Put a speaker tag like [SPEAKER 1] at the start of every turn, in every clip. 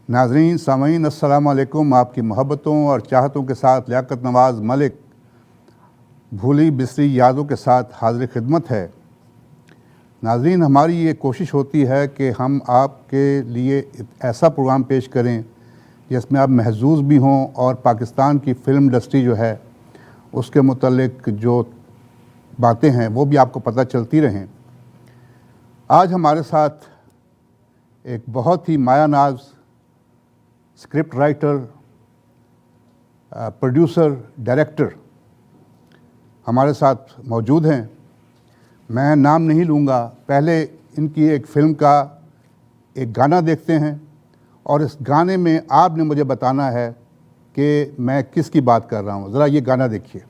[SPEAKER 1] नाज़रीन सामीन अस्सलाम वालेकुम। आपकी मोहब्बतों और चाहतों के साथ लियाकत नवाज़ मलिक भूली बिसरी यादों के साथ हाज़िर खिदमत है। नाज़रीन, हमारी ये कोशिश होती है कि हम आपके लिए ऐसा प्रोग्राम पेश करें जिसमें आप महजूज़ भी हों और पाकिस्तान की फ़िल्म इंडस्ट्री जो है उसके मुतल्लिक जो बातें हैं वो भी आपको पता चलती रहें। आज हमारे साथ एक बहुत ही मायानाज़ स्क्रिप्ट राइटर, प्रोड्यूसर, डायरेक्टर हमारे साथ मौजूद हैं। मैं नाम नहीं लूँगा, पहले इनकी एक फ़िल्म का एक गाना देखते हैं और इस गाने में आपने मुझे बताना है कि मैं किसकी बात कर रहा हूँ। ज़रा ये गाना देखिए।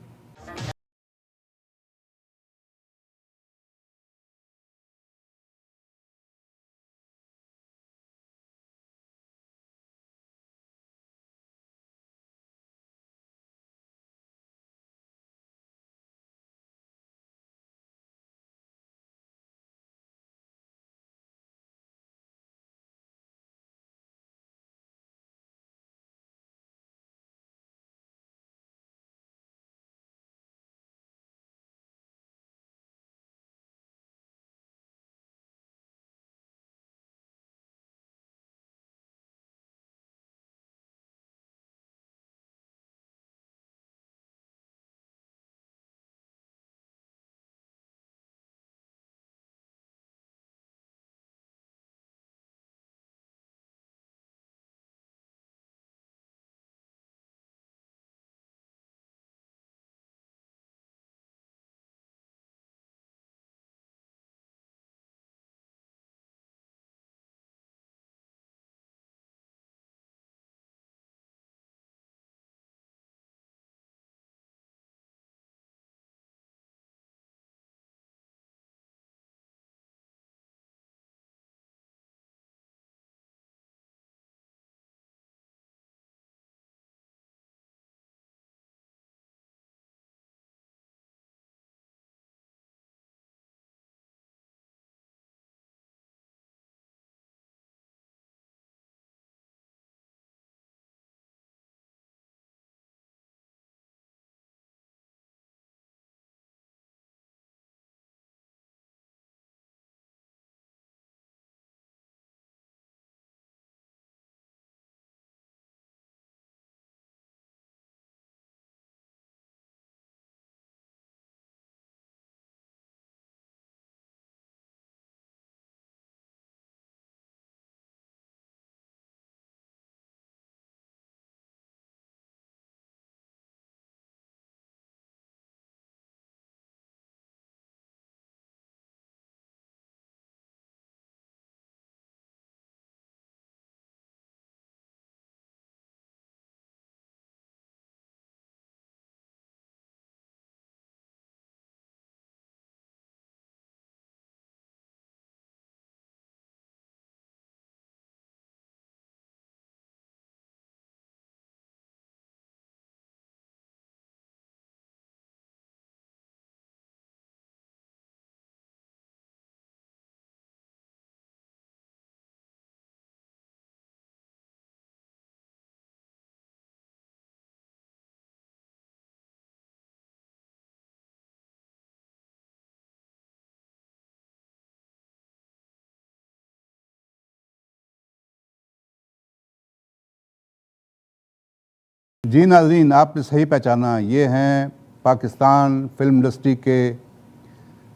[SPEAKER 1] जी नाज़रीन, आपने सही पहचाना। ये हैं पाकिस्तान फ़िल्म इंडस्ट्री के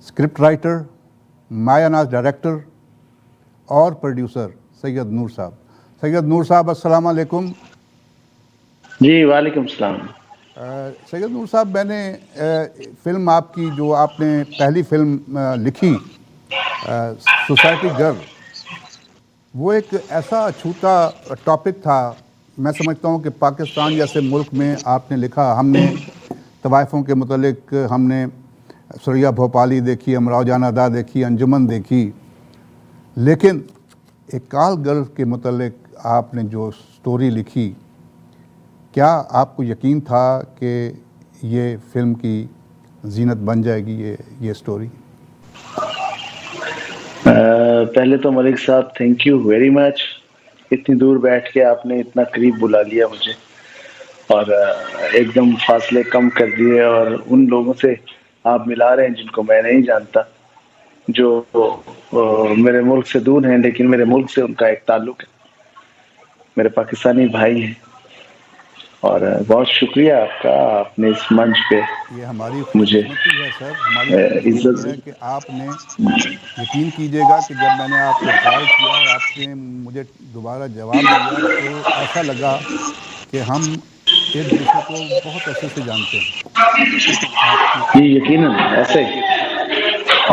[SPEAKER 1] स्क्रिप्ट राइटर, मायानाज़ डायरेक्टर और प्रोड्यूसर सैयद नूर साहब। सैयद नूर साहब, अस्सलाम वालेकुम।
[SPEAKER 2] जी वालेकुम सलाम।
[SPEAKER 1] सैयद नूर साहब, मैंने फ़िल्म आपकी जो आपने पहली फ़िल्म लिखी सोसाइटी गर्ल, वो एक ऐसा अछूता टॉपिक था। मैं समझता हूँ कि पाकिस्तान जैसे मुल्क में आपने लिखा। हमने तवाइफ़ों के मुतलिक हमने सुरैया भोपाली देखी, अमराव जान अदा देखी, अंजुमन देखी, लेकिन एक काल गर्ल के मुतलिक आपने जो स्टोरी लिखी, क्या आपको यकीन था कि ये फ़िल्म की जीनत बन जाएगी ये स्टोरी?
[SPEAKER 2] पहले तो मलिक साहब थैंक यू वेरी मच इतनी दूर बैठ के आपने इतना करीब बुला लिया मुझे, और एकदम फासले कम कर दिए, और उन लोगों से आप मिला रहे हैं जिनको मैं नहीं जानता, जो मेरे मुल्क से दूर हैं, लेकिन मेरे मुल्क से उनका एक ताल्लुक है, मेरे पाकिस्तानी भाई हैं। और बहुत शुक्रिया आपका, आपने इस मंच पे
[SPEAKER 1] ये हमारी
[SPEAKER 2] मुझे
[SPEAKER 1] खुशकिस्मती है सर, हमारी खुशकिस्मती है
[SPEAKER 2] इज्जत।
[SPEAKER 1] कि आपने, यकीन कीजिएगा कि जब मैंने आपको कॉल किया और आपने मुझे दोबारा जवाब दिया तो ऐसा लगा कि हम एक दूसरे को बहुत अच्छे से जानते हैं। आपकी
[SPEAKER 2] जी यकीनन ऐसे ही,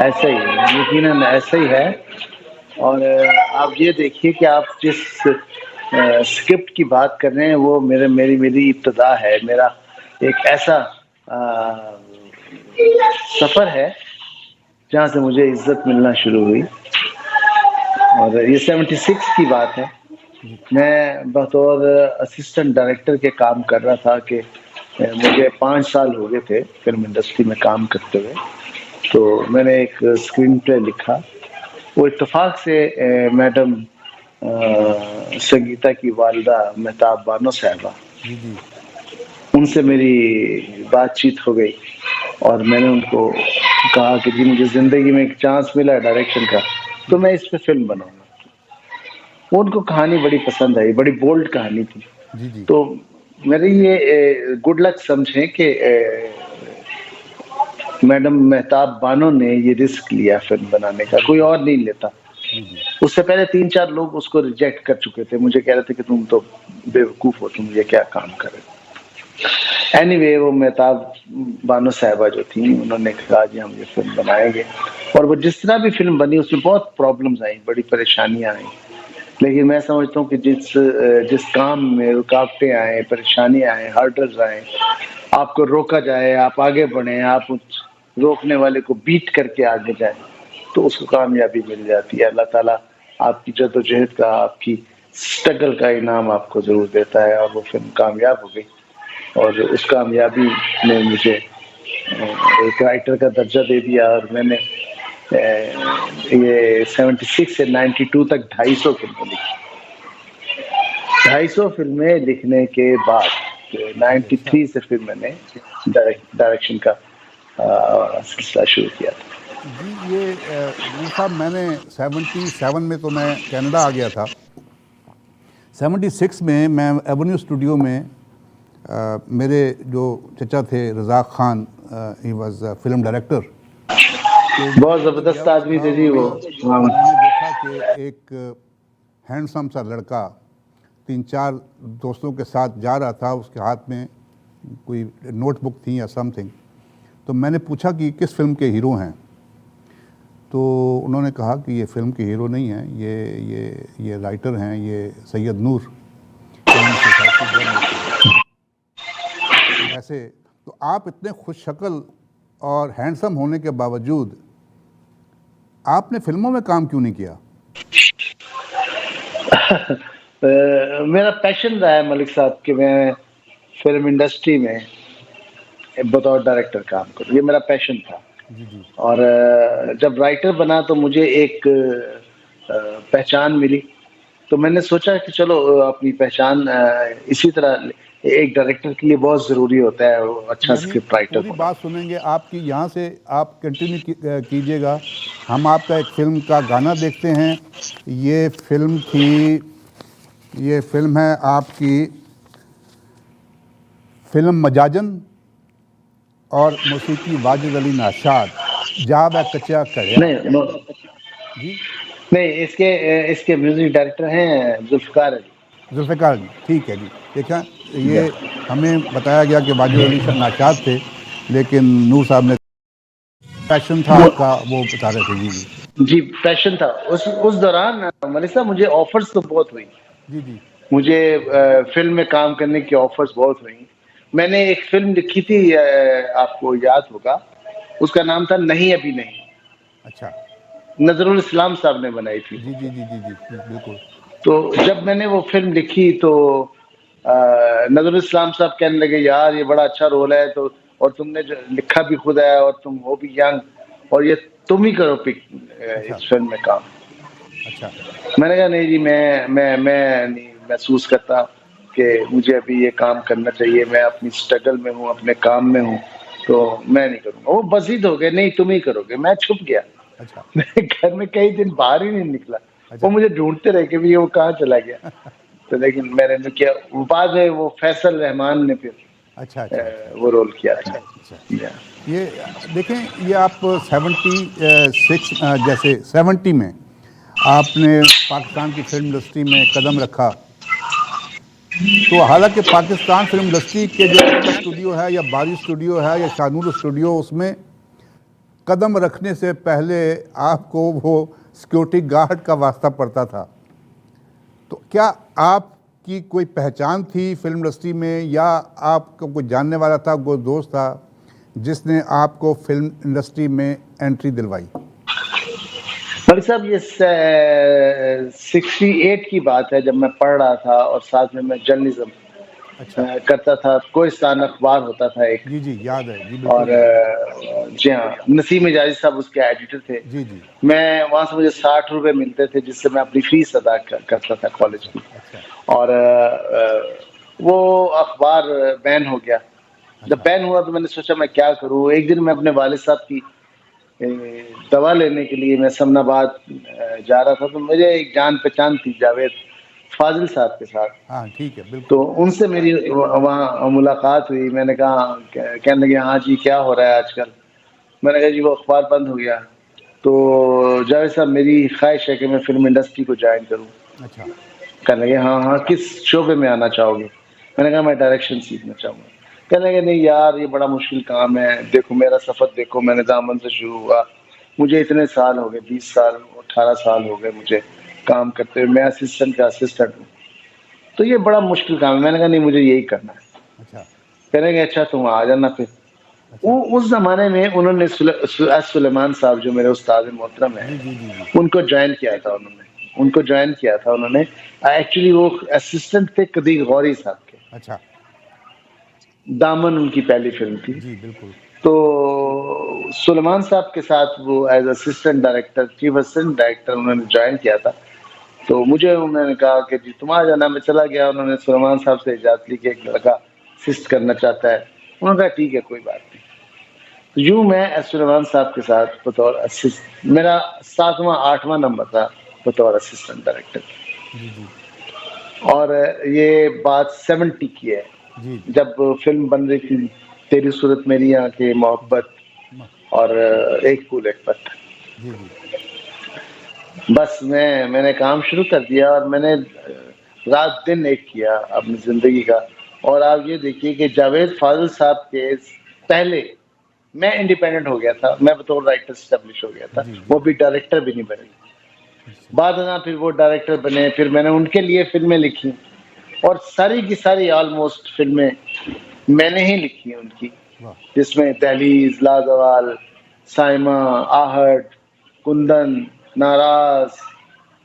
[SPEAKER 2] ऐसे ही यकीनन ऐसे ही है। और आप ये देखिए कि आप जिस स्क्रिप्ट की बात कर रहे हैं वो मेरी इब्तिदा है, मेरा एक ऐसा सफ़र है जहाँ से मुझे इज्जत मिलना शुरू हुई। और ये 76 की बात है, मैं बतौर असिस्टेंट डायरेक्टर के काम कर रहा था कि मुझे 5 साल हो गए थे फिल्म इंडस्ट्री में काम करते हुए। तो मैंने एक स्क्रीन प्ले लिखा, वो इत्तेफाक से मैडम संगीता की वालिदा मेहताब बानो साहिबा,
[SPEAKER 1] जी जी
[SPEAKER 2] उनसे मेरी बातचीत हो गई, और मैंने उनको कहा कि जी मुझे ज़िंदगी में एक चांस मिला डायरेक्शन का, तो मैं इस पे फिल्म बनाऊंगा। उनको कहानी बड़ी पसंद आई, बड़ी बोल्ड कहानी थी।
[SPEAKER 1] जी जी
[SPEAKER 2] तो मेरे ये गुड लक समझें कि मैडम मेहताब बानो ने ये रिस्क लिया फिल्म बनाने का, कोई और नहीं लेता।
[SPEAKER 1] जी जी
[SPEAKER 2] उससे पहले 3-4 लोग उसको रिजेक्ट कर चुके थे, मुझे कह रहे थे कि तुम तो बेवकूफ हो, तुम ये क्या काम कर रहे हो। एनीवे वो मेहताब बानो साहिबा जो थी, उन्होंने कहा जी हम ये फिल्म बनाएंगे। और वो जिस तरह भी फिल्म बनी उसमें बहुत प्रॉब्लम्स आई, बड़ी परेशानियां आई, लेकिन मैं समझता हूँ कि जिस काम में रुकावटें आए, परेशानियां आए, हर्डल्स आए, आपको रोका जाए, आप आगे बढ़े, आप उस रोकने वाले को बीट करके आगे जाए, तो उसको कामयाबी मिल जाती है। अल्लाह ताला आपकी जद्दोजहद का, आपकी स्ट्रगल का इनाम आपको जरूर देता है। और वो फिल्म कामयाब हो गई, और उस कामयाबी ने मुझे एक राइटर का दर्जा दे दिया। और मैंने ये 76 से 92 तक 250 फिल्में लिखी। 250 फिल्में लिखने के बाद
[SPEAKER 1] जी अच्छा
[SPEAKER 2] 93 से फिर मैंने डायरेक्शन का सिलसिला शुरू किया था।
[SPEAKER 1] जी। ये नूर साहब, मैंने 77 में तो मैं कनाडा आ गया था। 76 में मैं एवेन्यू स्टूडियो में मेरे जो चचा थे Razak Khan, he was film director, तो मैं
[SPEAKER 2] बहुत
[SPEAKER 1] वहाँ गया
[SPEAKER 2] जबरदस्त
[SPEAKER 1] हुआ
[SPEAKER 2] आदमी
[SPEAKER 1] था।
[SPEAKER 2] थे जी वो।
[SPEAKER 1] वहाँ मैंने देखा कि एक हैंडसम सा लड़का 3-4 दोस्तों के साथ जा रहा था, उसके हाथ में कोई नोटबुक थी या समथिंग। तो मैंने पूछा कि किस फिल्म के हीरो हैं, तो उन्होंने कहा कि ये फिल्म के हीरो नहीं हैं, ये राइटर हैं, ये सैयद नूर फिल्म सोसाइटी गर्ल। ऐसे तो आप इतने खुश शक्ल और हैंडसम होने के बावजूद आपने फिल्मों में काम क्यों नहीं किया?
[SPEAKER 2] मेरा पैशन रहा है मलिक साहब कि मैं फिल्म इंडस्ट्री में बतौर डायरेक्टर काम करूँ, ये मेरा पैशन था।
[SPEAKER 1] जी जी
[SPEAKER 2] और जब राइटर बना तो मुझे एक पहचान मिली, तो मैंने सोचा कि चलो अपनी पहचान इसी तरह, एक डायरेक्टर के लिए बहुत ज़रूरी होता है वो अच्छा
[SPEAKER 1] यानी
[SPEAKER 2] स्क्रिप्ट राइटर
[SPEAKER 1] पूरी
[SPEAKER 2] होना।
[SPEAKER 1] बात सुनेंगे आपकी, यहाँ से आप कंटिन्यू कीजिएगा। हम आपका एक फिल्म का गाना देखते हैं। ये फिल्म थी, ये फिल्म है आपकी फिल्म मजाजन, और मौसीकी वाजिद अली नाशाद, जा बै कच्चा कड़िया।
[SPEAKER 2] नहीं नो,
[SPEAKER 1] जी
[SPEAKER 2] नहीं इसके म्यूजिक डायरेक्टर हैं जुल्फकार अली।
[SPEAKER 1] जुल्फ़िकार जी, ठीक है जी। देखा, ये हमें बताया गया कि वाजिद अली नाशाद थे, लेकिन नूर साहब ने पैशन था आपका वो बता रहे थे। जी जी
[SPEAKER 2] जी पैशन था उस दौरान। मलिक साहब मुझे ऑफर्स तो बहुत हुई,
[SPEAKER 1] जी जी
[SPEAKER 2] मुझे फिल्म में काम करने की ऑफर्स बहुत हुई। मैंने एक फिल्म लिखी थी, आपको याद होगा, उसका नाम था नहीं अभी नहीं,
[SPEAKER 1] अच्छा।
[SPEAKER 2] नजरुल इस्लाम साहब ने बनाई थी वो
[SPEAKER 1] जी जी
[SPEAKER 2] फिल्म।
[SPEAKER 1] जी जी जी जी, बिल्कुल।
[SPEAKER 2] तो जब मैंने वो फिल्म लिखी तो नजरुल इस्लाम साहब कहने लगे यार ये बड़ा अच्छा रोल है, तो और तुमने जो लिखा भी खुद है और तुम हो भी यंग, और ये तुम ही करो पिक
[SPEAKER 1] अच्छा
[SPEAKER 2] इस फिल्म में काम।
[SPEAKER 1] अच्छा।
[SPEAKER 2] मैंने कहा नहीं जी, मैं नहीं महसूस करता कि मुझे अभी ये काम करना चाहिए, मैं अपनी स्ट्रगल में हूँ, अपने काम में हूँ, तो मैं नहीं करूँगा। वो बज़िद हो गए, नहीं तुम ही करोगे। मैं छुप गया।
[SPEAKER 1] अच्छा।
[SPEAKER 2] मैं घर में कई दिन बाहर ही नहीं निकला। वो
[SPEAKER 1] अच्छा।
[SPEAKER 2] मुझे ढूँढते रहे कि भई वो कहाँ चला गया। तो लेकिन मैंने तो किया, बाद में वो फैसल रहमान ने फिर
[SPEAKER 1] अच्छा। अच्छा। अच्छा।
[SPEAKER 2] वो रोल किया था।
[SPEAKER 1] अच्छा।
[SPEAKER 2] या
[SPEAKER 1] ये देखें, ये आप 76 जैसे 70 में आपने पाकिस्तान की फिल्म इंडस्ट्री में कदम रखा, तो हालांकि पाकिस्तान फिल्म इंडस्ट्री के जो फिल्म स्टूडियो है या बारी स्टूडियो है या शाहनूर स्टूडियो, उसमें कदम रखने से पहले आपको वो सिक्योरिटी गार्ड का वास्ता पड़ता था। तो क्या आपकी कोई पहचान थी फिल्म इंडस्ट्री में, या आपका कोई जानने वाला था, कोई दोस्त था जिसने आपको फिल्म इंडस्ट्री में एंट्री दिलवाई?
[SPEAKER 2] भाई साहब, ये 68 की बात है, जब मैं पढ़ रहा था और साथ में मैं जर्नलिज्म
[SPEAKER 1] अच्छा।
[SPEAKER 2] करता था। कोहिस्तान अखबार होता था एक,
[SPEAKER 1] जी जी, याद है जी,
[SPEAKER 2] और
[SPEAKER 1] बिल्कुल याद है।
[SPEAKER 2] जी हाँ, नसीम इजाजी साहब उसके एडिटर थे।
[SPEAKER 1] जी जी।
[SPEAKER 2] मैं वहां से, मुझे 60 रुपए मिलते थे, जिससे मैं अपनी फीस अदा करता था कॉलेज
[SPEAKER 1] अच्छा।
[SPEAKER 2] की।
[SPEAKER 1] अच्छा।
[SPEAKER 2] और वो अखबार बैन हो गया। जब
[SPEAKER 1] अच्छा।
[SPEAKER 2] बैन हुआ तो मैंने सोचा मैं क्या करूँ। एक दिन मैं अपने वालिद साहब की ए, दवा लेने के लिए मैं समनाबाद जा रहा था, तो मुझे एक जान पहचान थी जावेद फाजिल साहब के साथ।
[SPEAKER 1] हाँ ठीक है,
[SPEAKER 2] तो
[SPEAKER 1] बिल्कुल।
[SPEAKER 2] उनसे मेरी वहाँ मुलाकात हुई। मैंने कहा, कहने लगे हाँ जी क्या हो रहा है आजकल। मैंने कहा जी वो अखबार बंद हो गया। तो जावेद साहब, मेरी ख्वाहिश है कि मैं फिल्म इंडस्ट्री को ज्वाइन करूँ।
[SPEAKER 1] अच्छा।
[SPEAKER 2] कहने लगे हाँ हाँ, किस शोबे में आना चाहोगे। मैंने कहा मैं डायरेक्शन सीखना चाहूँगा। कहने लगे नहीं यार, ये बड़ा मुश्किल काम है, देखो मेरा सफ़र देखो, मैंने दामन से शुरू हुआ, मुझे इतने साल हो गए, 20 साल 18 साल हो गए मुझे काम करते हुए, मैं असिस्टेंट का असिस्टेंट हूँ, तो ये बड़ा मुश्किल काम है। मैंने कहा नहीं, मुझे यही करना है।
[SPEAKER 1] अच्छा।
[SPEAKER 2] कहने लगे अच्छा तुम आ जाना फिर। वो
[SPEAKER 1] अच्छा।
[SPEAKER 2] उस ज़माने में उन्होंने सुलेमान साहब, जो मेरे उस्ताद मोहतरम हैं,
[SPEAKER 1] जी जी जी जी।
[SPEAKER 2] उनको ज्वाइन किया था उन्होंने। एक्चुअली वो असिस्टेंट थे कदीर गौरी साहब के।
[SPEAKER 1] अच्छा।
[SPEAKER 2] दामन उनकी पहली फिल्म थी।
[SPEAKER 1] जी बिल्कुल।
[SPEAKER 2] तो सुलेमान साहब के साथ वो as assistant director, chief assistant director उन्होंने ज्वाइन किया था। तो मुझे उन्होंने कहा कि जी तुम आ जाना। मैं चला गया। उन्होंने सुलेमान साहब से इजाज़त ली कि एक लड़का असिस्ट करना चाहता है। उन्होंने कहा ठीक है, कोई बात नहीं। तो यूँ मैं सुलेमान साहब के साथ बतौर असिस्ट, मेरा 7वां 8वां नंबर था बतौर असिस्टेंट डायरेक्टर।
[SPEAKER 1] जी जी।
[SPEAKER 2] और ये बात 70 की है,
[SPEAKER 1] जी
[SPEAKER 2] जब फिल्म बन रही थी तेरी सूरत मेरी आंखें,
[SPEAKER 1] जी।
[SPEAKER 2] मोहब्बत
[SPEAKER 1] म-
[SPEAKER 2] और एक फूल एक पत्थर।
[SPEAKER 1] जी जी।
[SPEAKER 2] बस मैंने काम शुरू कर दिया, और मैंने रात दिन एक किया अपनी जिंदगी का। और आप ये देखिए कि जावेद फाजिल साहब के पहले मैं इंडिपेंडेंट हो गया था, मैं बतौर राइटर स्टैब्लिश हो गया था,
[SPEAKER 1] जी जी
[SPEAKER 2] वो भी
[SPEAKER 1] जी।
[SPEAKER 2] डायरेक्टर भी नहीं बने।
[SPEAKER 1] अच्छा।
[SPEAKER 2] बाद में फिर वो डायरेक्टर बने, फिर मैंने उनके लिए फिल्में लिखी, और सारी की सारी ऑलमोस्ट फिल्में मैंने ही लिखी हैं उनकी,
[SPEAKER 1] वाह।
[SPEAKER 2] जिसमें दहलीज, लाजवाल, साइमा, आहट, कुंदन, नाराज,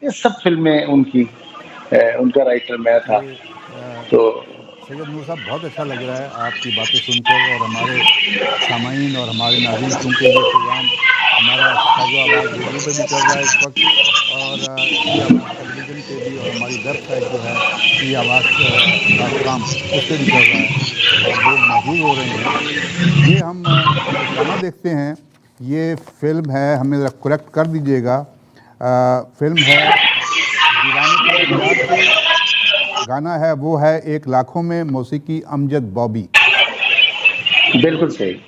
[SPEAKER 2] ये सब फिल्में उनकी, उनका राइटर मैं था।
[SPEAKER 1] ये
[SPEAKER 2] तो
[SPEAKER 1] सैयद नूर साहब, बहुत अच्छा लग रहा है आपकी बातें सुनकर, और हमारे सामाईन और हमारे नाज़रीन, चूँकि ये प्रोग्राम हमारा साज़ो आवाज़ रेडियो पे भी चल रहा है इस वक्त, और ई आवाज़ टेलीविज़न पे भी, और हमारी वेबसाइट जो है ई आवाज़ .com, उस पर भी चल रहा है, और लोग महजूज हो रहे हैं। ये हम एक गाना देखते हैं। ये फिल्म है, हमें ज़रा करेक्ट कर दीजिएगा, फिल्म है दीवाने तेरे प्यार के। गाना है, वो है एक लाखों में, मौसीकी अमजद बॉबी।
[SPEAKER 2] बिल्कुल सही।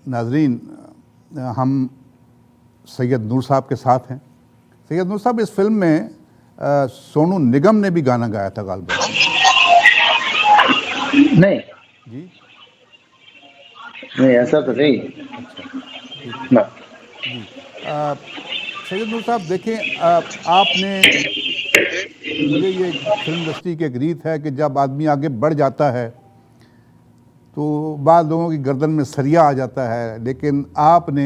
[SPEAKER 1] नाजरीन, हम सैयद नूर साहब के साथ हैं। सैयद नूर साहब, इस फिल्म में सोनू निगम ने भी गाना गाया था गालिबा।
[SPEAKER 2] नहीं
[SPEAKER 1] जी
[SPEAKER 2] नहीं, ऐसा तो नहीं।
[SPEAKER 1] अच्छा, ठीक है
[SPEAKER 2] ना।
[SPEAKER 1] जी। सैयद नूर साहब देखें, आपने, मुझे ये फिल्म इंडस्ट्री की एक रीत है कि जब आदमी आगे बढ़ जाता है तो बाद लोगों की गर्दन में सरिया आ जाता है, लेकिन आपने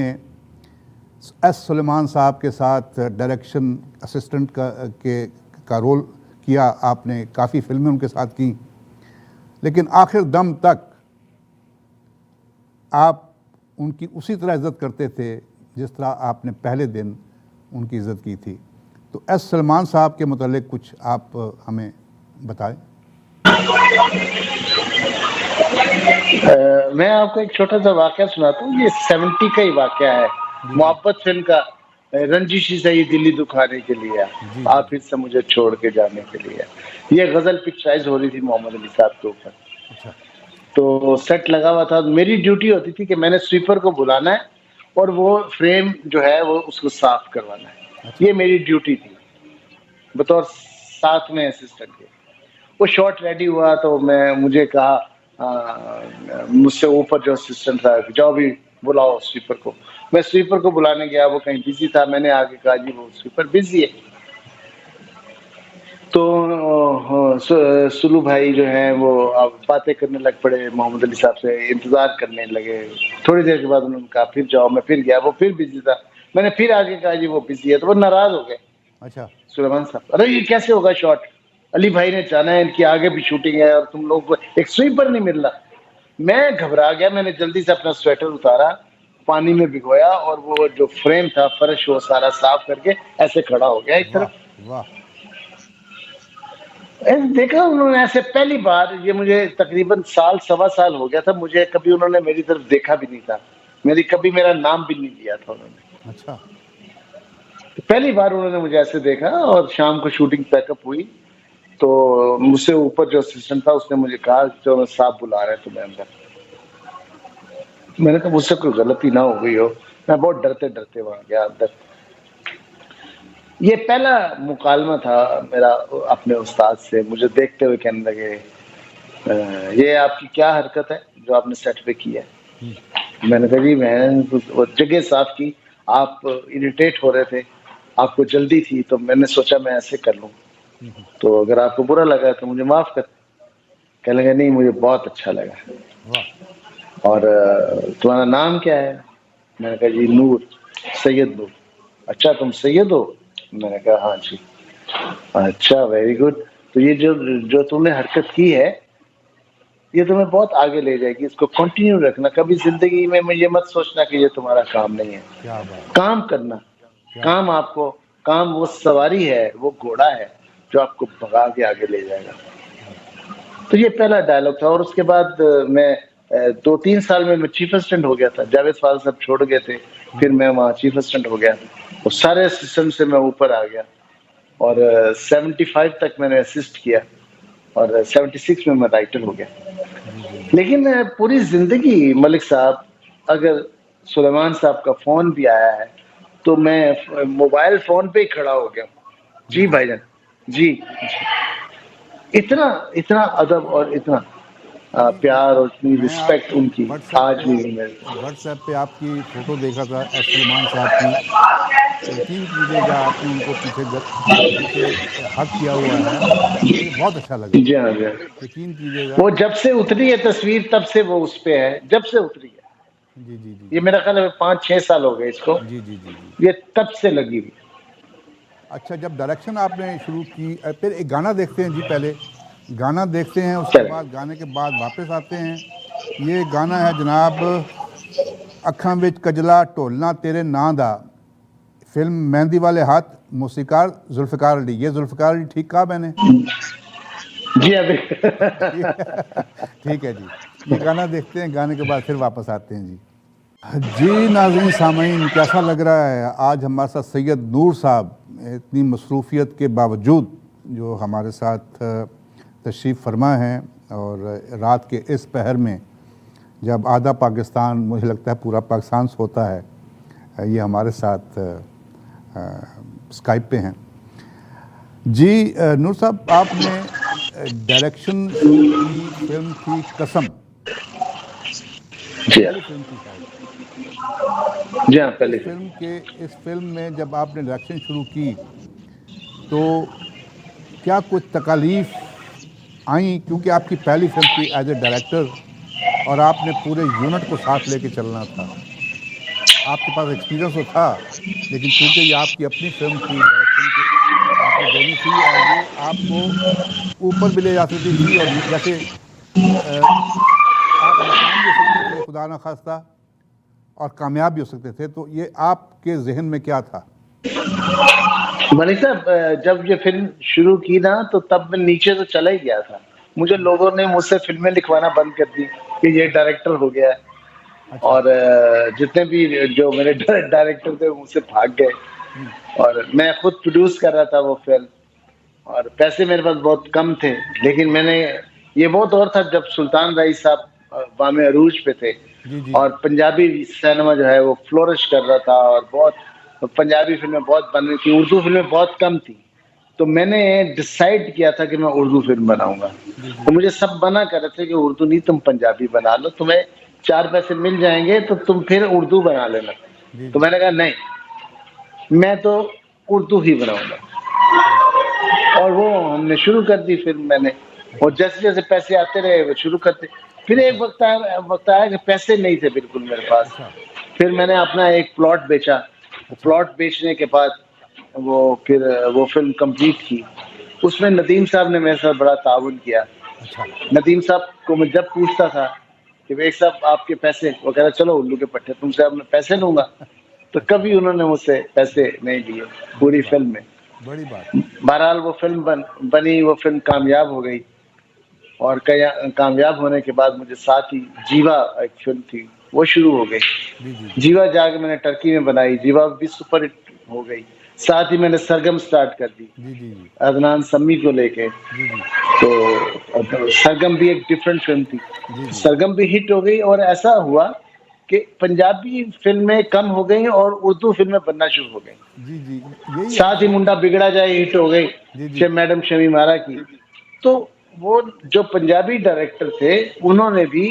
[SPEAKER 1] एस सुलेमान साहब के साथ डायरेक्शन असिस्टेंट का रोल किया। आपने काफ़ी फिल्में उनके साथ की, लेकिन आखिर दम तक आप उनकी उसी तरह इज़्ज़त करते थे जिस तरह आपने पहले दिन उनकी इज़्ज़त की थी। तो एस सलमान साहब के मुतालिक कुछ आप हमें बताएं।
[SPEAKER 2] मैं आपको एक छोटा सा वाकया सुनाता हूँ। ये 70 का ही वाकया है। मोहब्बत फिल्म का, रंजिशी सही दिल्ली दुखाने के लिए,
[SPEAKER 1] जी जी
[SPEAKER 2] आप इससे मुझे छोड़ के जाने के लिए। ये गजल पिक्चराइज हो रही थी मोहम्मद अली साहब के ऊपर।
[SPEAKER 1] अच्छा
[SPEAKER 2] तो सेट लगा हुआ था। मेरी ड्यूटी होती थी कि मैंने स्वीपर को बुलाना है और वो फ्रेम जो है वो उसको साफ करवाना है।
[SPEAKER 1] अच्छा
[SPEAKER 2] ये मेरी ड्यूटी थी बतौर साथ में असिस्टेंट के। वो शॉट रेडी हुआ तो मुझे कहा, मुझसे ऊपर जो असिस्टेंट था, जाओ भी बुलाओ स्वीपर को। मैं स्वीपर को बुलाने गया, वो कहीं बिजी था। मैंने आगे कहा, जी वो स्वीपर बिजी है। तो सुलू भाई जो है वो अब बातें करने लग पड़े मोहम्मद अली साहब से, इंतजार करने लगे। थोड़ी देर के बाद उन्होंने कहा फिर जाओ। मैं फिर गया, वो फिर बिजी था। मैंने फिर आगे कहा, जी वो बिजी है। तो वो नाराज हो गए
[SPEAKER 1] अच्छा
[SPEAKER 2] सुलेमान साहब। अरे ये कैसे होगा शॉट, अली भाई ने जाना है, इनकी आगे भी शूटिंग है और तुम लोग को एक स्वीपर नहीं मिल रहा। मैं घबरा गया। मैंने जल्दी से अपना स्वेटर उतारा, पानी में भिगोया और वो जो फ्रेम था फर्श वो सारा साफ करके ऐसे खड़ा हो गया एक
[SPEAKER 1] वाह
[SPEAKER 2] तरफ।
[SPEAKER 1] वाह।
[SPEAKER 2] देखा उन्होंने ऐसे पहली बार। ये मुझे तकरीबन साल सवा साल हो गया था, मुझे कभी उन्होंने मेरी तरफ देखा भी नहीं था। कभी मेरा नाम भी नहीं लिया था उन्होंने।
[SPEAKER 1] अच्छा
[SPEAKER 2] तो पहली बार उन्होंने मुझे ऐसे देखा और शाम को शूटिंग पैकअप हुई तो मुझसे ऊपर जो असिस्टेंट था उसने मुझे कहा, जो साहब बुला रहे हैं तुम्हें अंदर। मैंने कहा मुझसे कोई गलती ना हो गई हो। मैं बहुत डरते डरते वहां गया अंदर। ये पहला मुकालमा था मेरा अपने उस्ताद से। मुझे देखते हुए कहने लगे, ये आपकी क्या हरकत है जो आपने सेट पे की है। मैंने कहा, जी मैं वो जगह साफ की, आप इरिटेट हो रहे थे, आपको जल्दी थी तो मैंने सोचा मैं ऐसे कर लूं, तो अगर आपको बुरा लगा तो मुझे माफ कर। कहने लगे, नहीं मुझे बहुत अच्छा लगा।
[SPEAKER 1] वाह।
[SPEAKER 2] और तुम्हारा नाम क्या है। मैंने कहा, जी नूर, सैयद नूर। अच्छा तुम सैयद हो। मैंने कहा, हाँ जी। अच्छा वेरी गुड। तो ये जो जो तुमने हरकत की है ये तुम्हें बहुत आगे ले जाएगी, इसको कंटिन्यू रखना। कभी जिंदगी में ये मत सोचना कि ये तुम्हारा काम नहीं है।
[SPEAKER 1] क्या बात,
[SPEAKER 2] काम करना।
[SPEAKER 1] क्या
[SPEAKER 2] काम
[SPEAKER 1] बात।
[SPEAKER 2] आपको, काम वो सवारी है, वो घोड़ा है जो आपको भगा के आगे ले जाएगा। तो ये पहला डायलॉग था। और उसके बाद मैं 2-3 साल में मैं चीफ असिस्टेंट हो गया था। जावेद फाल साहब छोड़ गए थे, फिर मैं वहाँ चीफ असिस्टेंट हो गया और सारे असिस्टेंट से मैं ऊपर आ गया। और 75 तक मैंने असिस्ट किया और 76 में मैं राइटर हो गया।
[SPEAKER 1] जी जी जी।
[SPEAKER 2] लेकिन पूरी जिंदगी मलिक साहब, अगर सुलेमान साहब का फोन भी आया है तो मैं मोबाइल फोन पे ही खड़ा हो गया।
[SPEAKER 1] जी
[SPEAKER 2] जी
[SPEAKER 1] जी।
[SPEAKER 2] भाईजान, जी। इतना इतना अदब और इतना
[SPEAKER 1] नहीं,
[SPEAKER 2] प्यार और इतनी
[SPEAKER 1] मैं
[SPEAKER 2] रिस्पेक्ट
[SPEAKER 1] आपकी
[SPEAKER 2] उनकी आज भी
[SPEAKER 1] व्हाट्सएप पे आपकी फ़ोटो देखा था एस सलमान साहब की। यकीन कीजिएगा, आपने उनको पीछे हक किया हुआ है, मुझे बहुत अच्छा लगा।
[SPEAKER 2] जी हाँ, जी हाँ।
[SPEAKER 1] यकीन कीजिएगा।
[SPEAKER 2] वो जब से उतरी है तस्वीर तब से वो उस पे है, जब से उतरी है।
[SPEAKER 1] जी जी जी
[SPEAKER 2] ये
[SPEAKER 1] जी
[SPEAKER 2] मेरा ख्याल है 5-6 साल हो गए इसको,
[SPEAKER 1] जी जी जी जी।
[SPEAKER 2] ये तब से लगी हुई।
[SPEAKER 1] अच्छा, जब डायरेक्शन आपने शुरू की, फिर एक गाना देखते हैं जी। पहले गाना देखते हैं, उसके
[SPEAKER 2] चल
[SPEAKER 1] बाद गाने के बाद वापस आते हैं। ये गाना है जनाब, अखां विच कजला ढोलना तेरे नां दा, फिल्म मेहंदी वाले हाथ, मौसीकार जुल्फ़िकार अली। ये जुल्फ़िकार अली ठीक कहा मैंने?
[SPEAKER 2] जी अभी
[SPEAKER 1] ठीक है जी। ये गाना देखते हैं, गाने के बाद फिर वापस आते हैं जी। जी नाज़रीन सामीन, कैसा लग रहा है आज हमारे साथ सैयद नूर साहब, इतनी मसरूफ़ियत के बावजूद जो हमारे साथ तशरीफ़ फरमा हैं और रात के इस पहर में जब आधा पाकिस्तान, मुझे लगता है पूरा पाकिस्तान सोता है, ये हमारे साथ स्काइप पे हैं। जी नूर साहब, आपने डायरेक्शन शुरू की, फिल्म थी कसम,
[SPEAKER 2] जी हाँ।
[SPEAKER 1] पहली फिल्म थी शायद।
[SPEAKER 2] जी हाँ, पहले
[SPEAKER 1] इस फिल्म में जब आपने डायरेक्शन शुरू की तो क्या कुछ तकालीफ आई, क्योंकि आपकी पहली फिल्म थी एज ए डायरेक्टर और आपने पूरे यूनिट को साथ लेके चलना था। आपके पास एक्सपीरियंस तो था, लेकिन चूंकि ये आपकी अपनी फिल्म थी, डायरेक्शन की आपने देनी थी और ये आपको ऊपर भी ले जा सकती थी और जैसे आप नाकाम भी हो सकते थे खुदा न खास्ता और कामयाब भी हो सकते थे, तो ये आपके जहन में क्या था?
[SPEAKER 2] मलिक साहब, जब ये फिल्म शुरू की ना तो तब मैं नीचे तो चला ही गया था। मुझे लोगों ने मुझसे फिल्में लिखवाना बंद कर दी कि ये डायरेक्टर हो गया है।
[SPEAKER 1] अच्छा।
[SPEAKER 2] और जितने भी जो मेरे डायरेक्टर थे वो मुझसे भाग गए और मैं खुद प्रोड्यूस कर रहा था वो फिल्म। और पैसे मेरे पास बहुत कम थे, लेकिन मैंने, ये वो दौर था जब सुल्तान राय साहब बामे अरूज पे थे
[SPEAKER 1] जी जी।
[SPEAKER 2] और पंजाबी सिनेमा जो है वो फ्लोरिश कर रहा था और बहुत पंजाबी फिल्में बहुत बन रही थी, उर्दू फिल्में बहुत कम थी। तो मैंने डिसाइड किया था कि मैं उर्दू फिल्म बनाऊंगा।
[SPEAKER 1] जी जी।
[SPEAKER 2] तो मुझे सब मना कर रहे थे कि उर्दू नहीं, तुम पंजाबी बना लो, तुम्हें 4 पैसे मिल जाएंगे तो तुम फिर उर्दू बना लेना।
[SPEAKER 1] जी
[SPEAKER 2] तो
[SPEAKER 1] जी।
[SPEAKER 2] मैंने कहा नहीं, मैं तो उर्दू ही बनाऊंगा।
[SPEAKER 1] जी।
[SPEAKER 2] और वो हमने शुरू कर दी फिल्म मैंने। और
[SPEAKER 1] अच्छा
[SPEAKER 2] जैसे जैसे पैसे आते रहे वो शुरू करते। फिर एक
[SPEAKER 1] अच्छा
[SPEAKER 2] वक्त आया कि पैसे नहीं थे बिल्कुल मेरे पास।
[SPEAKER 1] अच्छा
[SPEAKER 2] फिर मैंने अपना एक प्लॉट बेचा।
[SPEAKER 1] अच्छा
[SPEAKER 2] प्लॉट बेचने के बाद वो फिर वो फिल्म कंप्लीट की। उसमें नदीम साहब ने मेरे साथ बड़ा ताउन किया।
[SPEAKER 1] अच्छा
[SPEAKER 2] नदीम साहब को मैं जब पूछता था कि भाई साहब आपके पैसे, वो कह रहा चलो उल्लू के पट्टे, तुमसे अब मैं पैसे लूंगा। तो
[SPEAKER 1] अच्छा।
[SPEAKER 2] कभी उन्होंने मुझसे पैसे नहीं लिए
[SPEAKER 1] बड़ी
[SPEAKER 2] पूरी
[SPEAKER 1] बात,
[SPEAKER 2] फिल्म में।
[SPEAKER 1] बड़ी बात।
[SPEAKER 2] बहरहाल वो फिल्म बनी, वो फिल्म कामयाब हो गई। और कामयाब होने के बाद मुझे साथ ही जीवा एक फिल्म थी वो शुरू हो गई।
[SPEAKER 1] जी जी जी
[SPEAKER 2] जीवा जाके मैंने टर्की में बनाई, जीवा भी सुपर हिट हो गई। साथ ही मैंने सरगम स्टार्ट कर दी
[SPEAKER 1] जी जी जी
[SPEAKER 2] अदनान सम्मी को लेके।
[SPEAKER 1] जी जी
[SPEAKER 2] तो सरगम भी एक डिफरेंट फिल्म थी।
[SPEAKER 1] जी जी
[SPEAKER 2] सरगम भी हिट हो गई और ऐसा हुआ कि पंजाबी फिल्में कम हो गई और उर्दू फिल्में बनना शुरू हो गई।
[SPEAKER 1] जी जी। यही
[SPEAKER 2] साथ ही मुंडा बिगड़ा जाए हिट हो गई,
[SPEAKER 1] जी जी
[SPEAKER 2] मैडम शमी मारा की। तो वो जो पंजाबी डायरेक्टर थे उन्होंने भी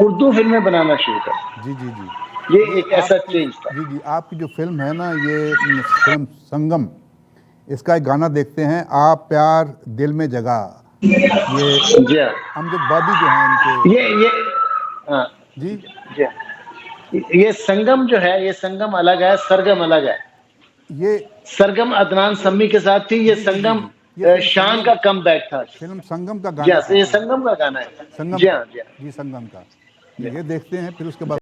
[SPEAKER 2] उर्दू फिल्में बनाना शुरू कर।
[SPEAKER 1] जी जी जी।
[SPEAKER 2] ये
[SPEAKER 1] ये
[SPEAKER 2] एक ऐसा
[SPEAKER 1] आपकी,
[SPEAKER 2] चेंज था।
[SPEAKER 1] जी जी, आपकी जो फिल्म है ना, ये फिल्म संगम, इसका एक गाना देखते हैं, आप प्यार दिल में जगा। ये
[SPEAKER 2] जी हाँ।
[SPEAKER 1] अमजद बॉबी जो हैं इनके।
[SPEAKER 2] ये हाँ।
[SPEAKER 1] जी
[SPEAKER 2] जी हाँ। ये संगम जो है, ये संगम अलग है, सरगम अलग है।
[SPEAKER 1] ये
[SPEAKER 2] सरगम अदनान सम्मी के साथ थी, ये
[SPEAKER 1] जी जी जी
[SPEAKER 2] संगम
[SPEAKER 1] जी। ये फिल्म
[SPEAKER 2] शान
[SPEAKER 1] संगम,
[SPEAKER 2] का कम बैक था।
[SPEAKER 1] फिल्म संगम का
[SPEAKER 2] जी
[SPEAKER 1] गाना
[SPEAKER 2] हाँ,
[SPEAKER 1] था,
[SPEAKER 2] तो ये
[SPEAKER 1] तो
[SPEAKER 2] संगम का गाना है।
[SPEAKER 1] संगम
[SPEAKER 2] जी
[SPEAKER 1] का,
[SPEAKER 2] हाँ, जी हाँ,
[SPEAKER 1] जी संगम का।
[SPEAKER 2] जी
[SPEAKER 1] ये
[SPEAKER 2] हाँ।
[SPEAKER 1] देखते हैं, फिर उसके बाद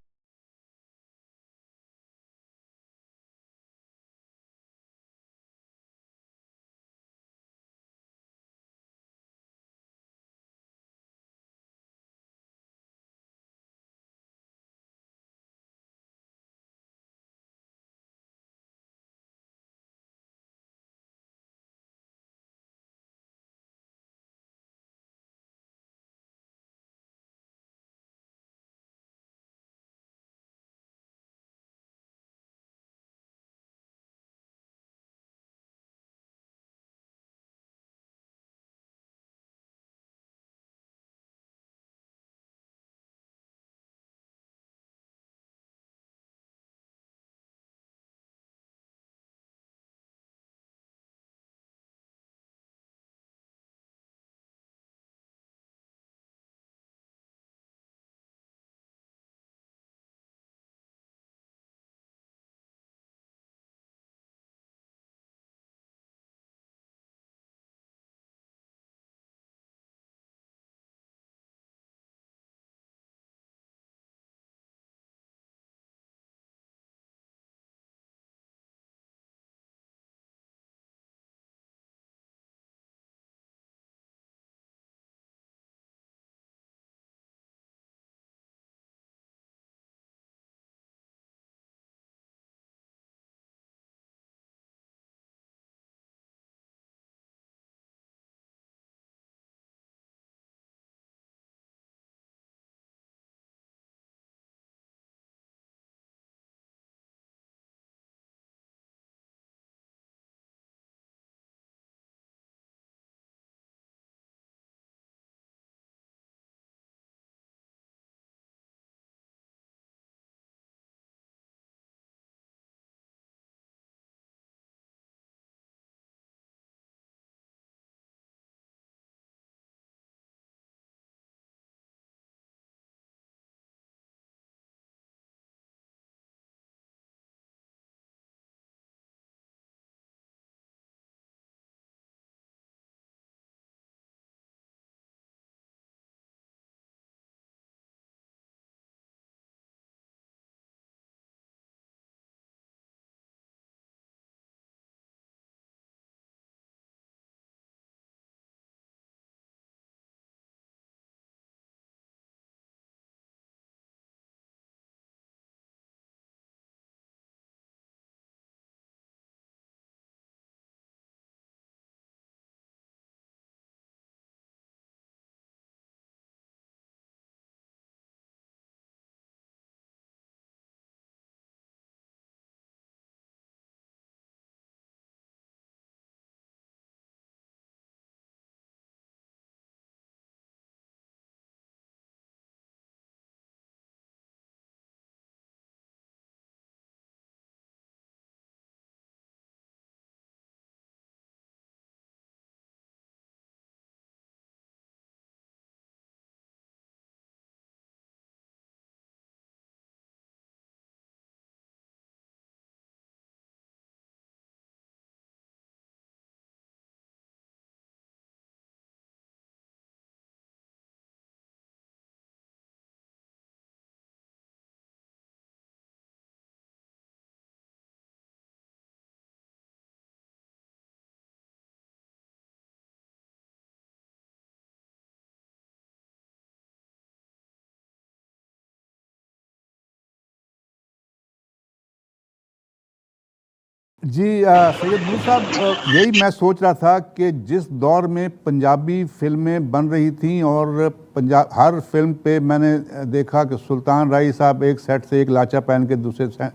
[SPEAKER 1] जी सैयद नूर साहब, यही मैं सोच रहा था कि जिस दौर में पंजाबी फिल्में बन रही थीं और पंजाब हर फिल्म पे मैंने देखा कि सुल्तान राही साहब एक सेट से एक लाचा पहन के दूसरे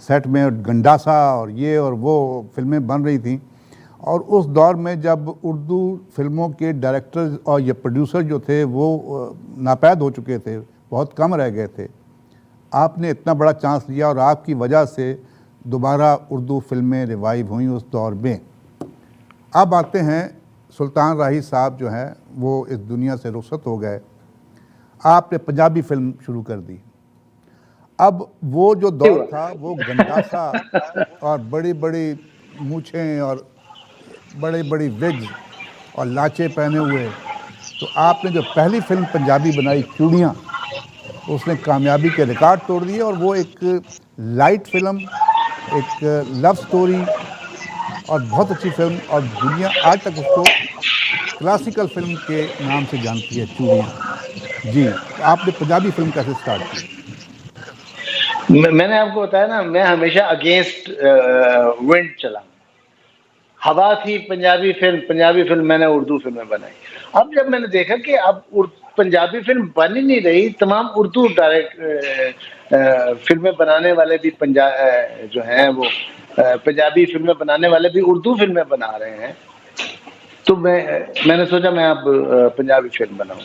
[SPEAKER 1] सेट में गंडासा और ये और वो फिल्में बन रही थीं, और उस दौर में जब उर्दू फिल्मों के डायरेक्टर और ये प्रोड्यूसर जो थे वो नापैद हो चुके थे, बहुत कम रह गए थे, आपने इतना बड़ा चांस लिया और आपकी वजह से दोबारा उर्दू फिल्में रिवाइव हुई उस दौर में। अब आते हैं, सुल्तान राही साहब जो हैं वो इस दुनिया से रुखसत हो गए, आपने पंजाबी फिल्म शुरू कर दी। अब वो जो दौर था वो गंडासा और बड़ी बड़ी मूछें और बड़ी बड़ी विग्स और लाचे पहने हुए, तो आपने जो पहली फिल्म पंजाबी बनाई चूड़ियाँ, उसने कामयाबी के रिकॉर्ड तोड़ दिए और वो एक लाइट फिल्म, एक लव स्टोरी और बहुत अच्छी फिल्म, और दुनिया आज तक उसको क्लासिकल फिल्म के नाम से जानती है, चूड़ियाँ। जी, तो आपने पंजाबी फिल्म कैसे स्टार्ट की?
[SPEAKER 2] मैंने आपको बताया ना, मैं हमेशा अगेंस्ट विंड चला। हवा थी पंजाबी फिल्म मैंने उर्दू फिल्में बनाई। अब जब मैंने देखा कि अब पंजाबी फिल्म बन ही नहीं रही, तमाम उर्दू फिल्में बनाने वाले भी जो हैं वो पंजाबी फिल्में बनाने वाले भी उर्दू फिल्में बना रहे हैं, तो मैंने सोचा मैं अब पंजाबी फिल्म बनाऊं।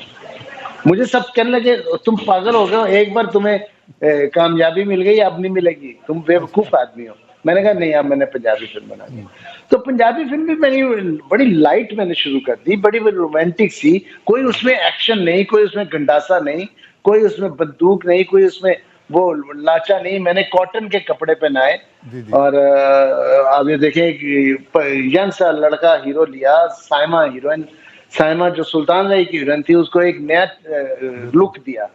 [SPEAKER 2] मुझे सब कहने लगे तुम पागल हो गए हो, एक बार तुम्हें कामयाबी मिल गई, अब नहीं मिलेगी, तुम बेवकूफ आदमी हो। मैंने कहा नहीं, अब मैंने पंजाबी फिल्म बना दी। तो पंजाबी फिल्म भी मैंने बड़ी लाइट मैंने शुरू कर दी, बड़ी रोमांटिक सी, कोई उसमें एक्शन नहीं, कोई उसमें गंडासा नहीं, कोई उसमें बंदूक नहीं, कोई उसमें वो लाचा नहीं। मैंने कॉटन के कपड़े पहनाए और आप ये देखें कि यंग सा लड़का हीरो लिया, साइमा हीरोइन, साइमा जो सुल्तान राही की हीरोइन थी, उसको एक नया लुक दिया,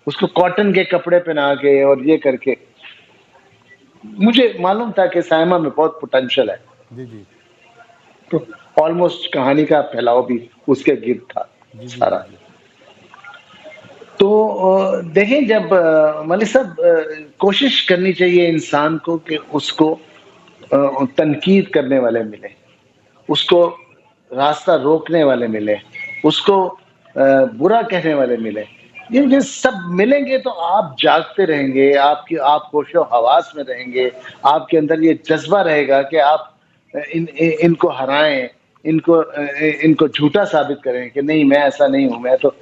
[SPEAKER 2] उसको कॉटन के कपड़े पहना के और ये करके। मुझे मालूम था कि साइमा में बहुत पोटेंशियल है,
[SPEAKER 1] जी जी
[SPEAKER 2] तो ऑलमोस्ट कहानी का फैलाव भी उसके गिर्द था
[SPEAKER 1] जी जी
[SPEAKER 2] सारा।
[SPEAKER 1] जी
[SPEAKER 2] तो देखें, जब मलिक साहब, कोशिश करनी चाहिए इंसान को कि उसको तनकीद करने वाले मिले, उसको रास्ता रोकने वाले मिले, उसको बुरा कहने वाले मिले। ये सब मिलेंगे तो आप जागते रहेंगे, आप होशो हवास में रहेंगे, आपके अंदर ये जज्बा रहेगा कि आप इनको हराएं, इनको झूठा साबित करें कि नहीं मैं ऐसा नहीं हूं, मैं तो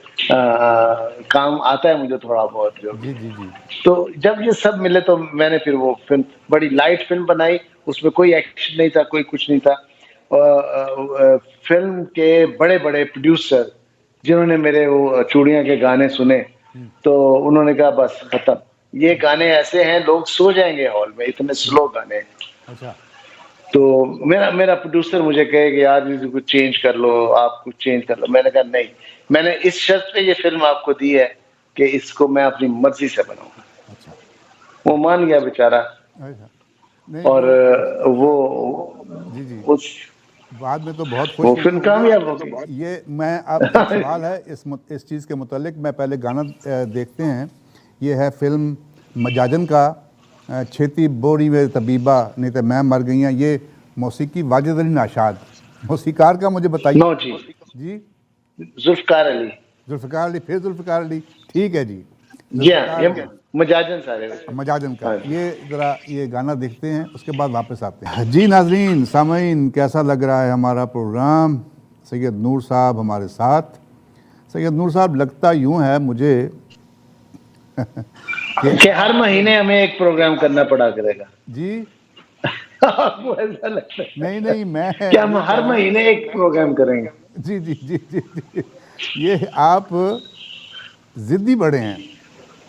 [SPEAKER 2] काम आता है मुझे थोड़ा बहुत जो भी।
[SPEAKER 1] जी जी जी
[SPEAKER 2] तो जब ये सब मिले तो मैंने फिर वो फिल्म, बड़ी लाइट फिल्म बनाई, उसमें कोई एक्शन नहीं था, कोई कुछ नहीं था। फिल्म के बड़े बड़े प्रोड्यूसर जिन्होंने मेरे वो चूड़ियां के गाने सुने, तो उन्होंने कहा बस खत्म, ये गाने ऐसे हैं लोग सो जाएंगे हॉल में, इतने स्लो गाने।
[SPEAKER 1] अच्छा,
[SPEAKER 2] तो मेरा प्रोड्यूसर मुझे कहे कि यार कुछ चेंज कर लो, आप कुछ चेंज कर लो। मैंने कहा नहीं, मैंने इस शर्त पे ये फिल्म आपको दी है कि इसको मैं अपनी मर्जी से बनाऊंगा।
[SPEAKER 1] अच्छा,
[SPEAKER 2] वो मान गया बेचारा,
[SPEAKER 1] अच्छा। नहीं
[SPEAKER 2] और वो
[SPEAKER 1] जी जी,
[SPEAKER 2] उस
[SPEAKER 1] बाद में तो बहुत खुश
[SPEAKER 2] वो
[SPEAKER 1] हुए
[SPEAKER 2] फिल्म
[SPEAKER 1] होंगे।
[SPEAKER 2] कामयाब हो गई।
[SPEAKER 1] ये मैं अब एक सवाल है इस चीज़ के मुतालिक, मैं पहले गाना देखते हैं। ये है फिल्म मजाजन का, छेती बोरी वे तबीबा नहीं तो मैं मर गई हैं। ये मौसीकी वाजिद अली नाशाद, मौसीकार का मुझे बताइए।
[SPEAKER 2] नो जी,
[SPEAKER 1] जी,
[SPEAKER 2] जुल्फकार अली।
[SPEAKER 1] जुल्फ़िकार अली, फिर जुल्फ़िकार अली, ठीक है जी,
[SPEAKER 2] जी हाँ,
[SPEAKER 1] जुल्फ़िकार
[SPEAKER 2] ये
[SPEAKER 1] अली
[SPEAKER 2] मजाजन सारे।
[SPEAKER 1] मजाजन का।
[SPEAKER 2] हाँ।
[SPEAKER 1] ये ज़रा ये गाना देखते हैं, उसके बाद वापस आते हैं। जी नाजरीन सामीन, कैसा लग रहा है हमारा प्रोग्राम? सैयद नूर साहब हमारे साथ। सैयद नूर साहब, लगता यूँ है मुझे
[SPEAKER 2] कि हर महीने हमें एक प्रोग्राम करना पड़ा करेगा।
[SPEAKER 1] जी
[SPEAKER 2] आपको ऐसा लगता है
[SPEAKER 1] नहीं नहीं, मैं
[SPEAKER 2] कि हम
[SPEAKER 1] ये
[SPEAKER 2] हर महीने एक प्रोग्राम करेंगे?
[SPEAKER 1] जी जी जी जी जी, ये आप ज़िद्दी बड़े हैं।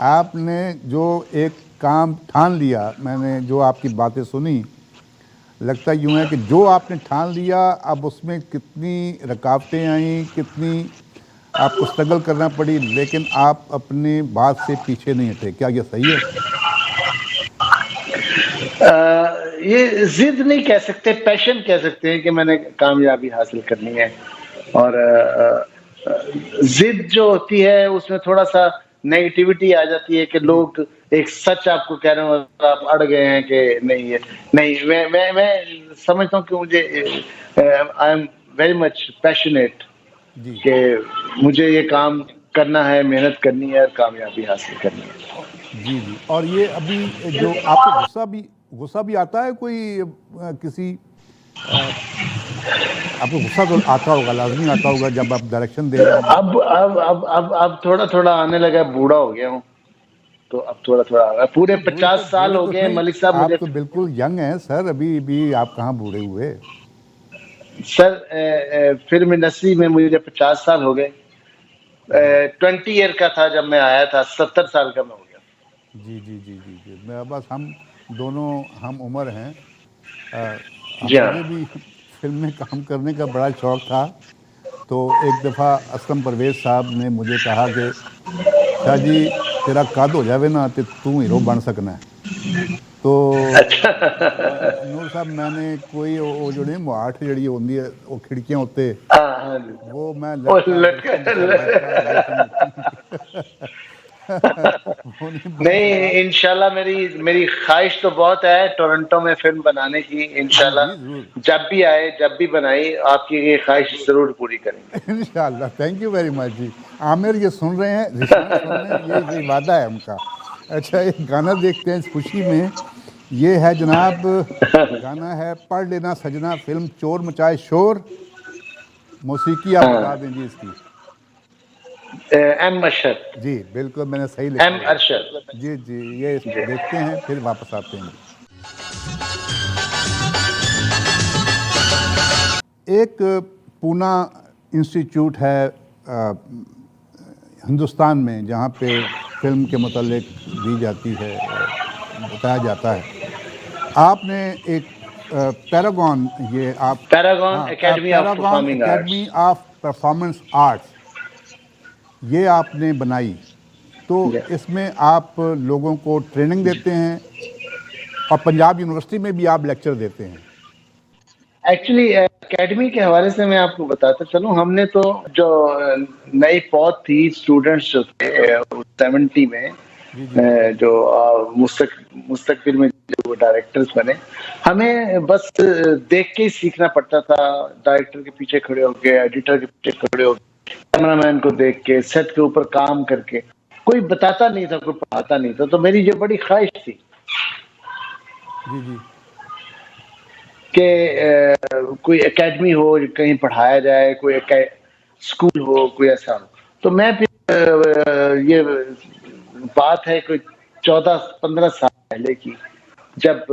[SPEAKER 1] आपने जो एक काम ठान लिया, मैंने जो आपकी बातें सुनी, लगता यूँ है कि जो आपने ठान लिया, अब उसमें कितनी रुकावटें आईं, कितनी आपको स्ट्रगल करना पड़ी, लेकिन आप अपनी बात से पीछे नहीं हटे। क्या ये सही है?
[SPEAKER 2] ये जिद नहीं कह सकते, पैशन कह सकते हैं कि मैंने कामयाबी हासिल करनी है। और जिद जो होती है उसमें थोड़ा सा नेगेटिविटी आ जाती है कि लोग एक सच आपको कह रहे हो और आप अड़ गए हैं कि नहीं है। नहीं, मैं समझता हूँ कि मुझे I am very much passionate
[SPEAKER 1] जी
[SPEAKER 2] कि मुझे ये काम करना है, मेहनत करनी है और कामयाबी हासिल करनी है।
[SPEAKER 1] जी जी। और ये अभी जो आपको गुस्सा भी आता है कोई किसी आपको गुस्सा तो आता होगा, लाजमी आता होगा जब आप डायरेक्शन दे रहे हैं।
[SPEAKER 2] अब थोड़ा-थोड़ा आने लगा, बूढ़ा हो गया हूँ, तो अब थोड़ा-थोड़ा आ रहा है। पूरे
[SPEAKER 1] नहीं
[SPEAKER 2] 50 साल
[SPEAKER 1] बूढ़े
[SPEAKER 2] हो
[SPEAKER 1] तो
[SPEAKER 2] गए
[SPEAKER 1] नहीं,
[SPEAKER 2] मलिक साहब
[SPEAKER 1] आप
[SPEAKER 2] मुझे।
[SPEAKER 1] तो बिल्कुल यंग हैं सर, अभी भी आप कहाँ बूढ़े हुए।
[SPEAKER 2] सर फिल्म इंडस्ट्री में मुझे 50 साल हो गए। 20 ईयर का था जब मैं आया था, 70 साल का मैं हो गया।
[SPEAKER 1] जी जी जी जी जी। मैं बस हम दोनों हम उम्र हैं।
[SPEAKER 2] जी हाँ।
[SPEAKER 1] मुझे भी फिल्म में काम करने का बड़ा शौक था। तो एक दफ़ा असलम परवेज़ साहब ने मुझे कहा कि शाह जी तेरा कद हो जावे ना तो तू हीरो बन सकना है। तो नूर साहब मैंने कोई वो जो नहीं मुहाठ जड़ी होंदी है वो खिड़कियां उत्ते
[SPEAKER 2] हाँ, हाँ जी।
[SPEAKER 1] वो मैं
[SPEAKER 2] ओ
[SPEAKER 1] लटका
[SPEAKER 2] लटका
[SPEAKER 1] बिल्कुल सा लटका लेकिन वो नहीं बन
[SPEAKER 2] नहीं,
[SPEAKER 1] सका।
[SPEAKER 2] इंशाल्लाह मेरी ख्वाहिश तो बहुत है टोरंटो में फिल्म बनाने की।
[SPEAKER 1] जी जी ज़रूर।
[SPEAKER 2] इंशाल्लाह जब भी आए, जब भी बनाई, आपकी ये ख्वाहिश ज़रूर पूरी करेंगे।
[SPEAKER 1] इंशाल्लाह, थैंक यू वेरी मच जी। आमिर ये सुन रहे हैं, रिशान सुन रहे हैं, ये वादा है उनका। अच्छा एक गाना देखते हैं इस खुशी में। ये है जनाब, गाना है पढ़ लेना सजना, फिल्म चोर मचाए शोर। मौसीकी आप बता
[SPEAKER 2] हाँ,
[SPEAKER 1] दें जी इसकी।
[SPEAKER 2] एम अशरफ,
[SPEAKER 1] जी बिल्कुल मैंने सही लिखा
[SPEAKER 2] एम
[SPEAKER 1] हुआ है।
[SPEAKER 2] अरशद।
[SPEAKER 1] जी जी ये
[SPEAKER 2] जी।
[SPEAKER 1] देखते हैं फिर वापस आते हैं जी। एक पूना इंस्टीट्यूट है हिंदुस्तान में जहाँ पे फिल्म के मुतालिक दी जाती है, बताया जाता है। आपने एक पैरागॉन, ये आप,
[SPEAKER 2] पैरागॉन
[SPEAKER 1] हाँ
[SPEAKER 2] academy of
[SPEAKER 1] Paragon
[SPEAKER 2] performing
[SPEAKER 1] academy
[SPEAKER 2] arts.
[SPEAKER 1] Of performance arts, ये आपने बनाई। तो इसमें आप लोगों को ट्रेनिंग देते हैं और पंजाब यूनिवर्सिटी में भी आप लेक्चर देते हैं।
[SPEAKER 2] एक्चुअली एकेडमी के हवाले से मैं आपको बताता चलूं, हमने तो जो नई पौध थी, स्टूडेंट्स जो थे 70 में,
[SPEAKER 1] जी जी
[SPEAKER 2] जो मुस्तकबिल में जो डायरेक्टर्स बने, हमें बस देख के ही सीखना पड़ता था। डायरेक्टर के पीछे खड़े होके, एडिटर के पीछे खड़े होके, कैमरामैन को देख के, सेट के ऊपर काम करके। कोई बताता नहीं था, कोई पढ़ाता नहीं था। तो मेरी ये बड़ी ख्वाहिश थी
[SPEAKER 1] जी जी
[SPEAKER 2] कि कोई एकेडमी हो, कहीं पढ़ाया जाए, कोई स्कूल हो, कोई ऐसा हो। तो मैं फिर ये बात है कोई 14-15 साल पहले की, जब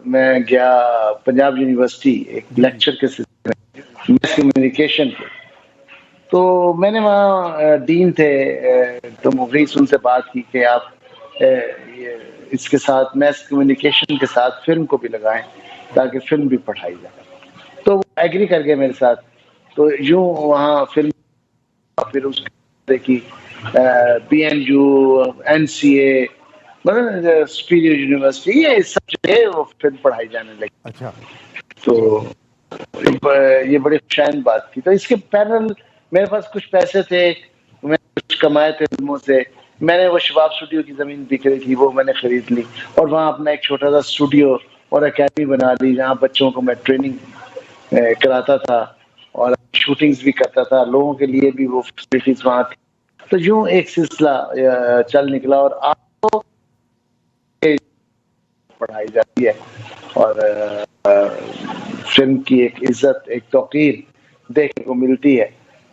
[SPEAKER 2] मैं गया पंजाब यूनिवर्सिटी एक
[SPEAKER 1] जी जी
[SPEAKER 2] लेक्चर के सिलसिले में, मैस कम्युनिकेशन के। तो मैंने वहाँ डीन थे, तो मुगीस उनसे बात की कि आप इसके साथ मैस कम्युनिकेशन के साथ फिल्म को भी लगाएं ताकि फिल्म भी पढ़ाई जाए। तो वो एग्री कर गए मेरे साथ। तो यूं वहाँ फिल्म, फिर उसके की BNU, NCA, मतलब सुपीरियर यूनिवर्सिटी, ये सब जगह वो फिल्म पढ़ाई जाने लगी।
[SPEAKER 1] अच्छा
[SPEAKER 2] तो ये बड़ी खुशैन बात थी। तो इसके पैरेलल मेरे पास कुछ पैसे थे, मैं कुछ कमाए थे फिल्मों से। मैंने वो शबाब स्टूडियो की जमीन बिक रही थी, वो मैंने खरीद ली और वहाँ अपना एक छोटा सा स्टूडियो और एकेडमी बना ली, जहाँ बच्चों को मैं ट्रेनिंग कराता था और शूटिंग्स भी करता था। लोगों के लिए भी वो फैसिलिटीज वहाँ थी। तो यूं एक सिलसिला चल निकला और आपको पढ़ाई जाती है और फिल्म की एक इज्जत, एक तौकीर देखने को मिलती है।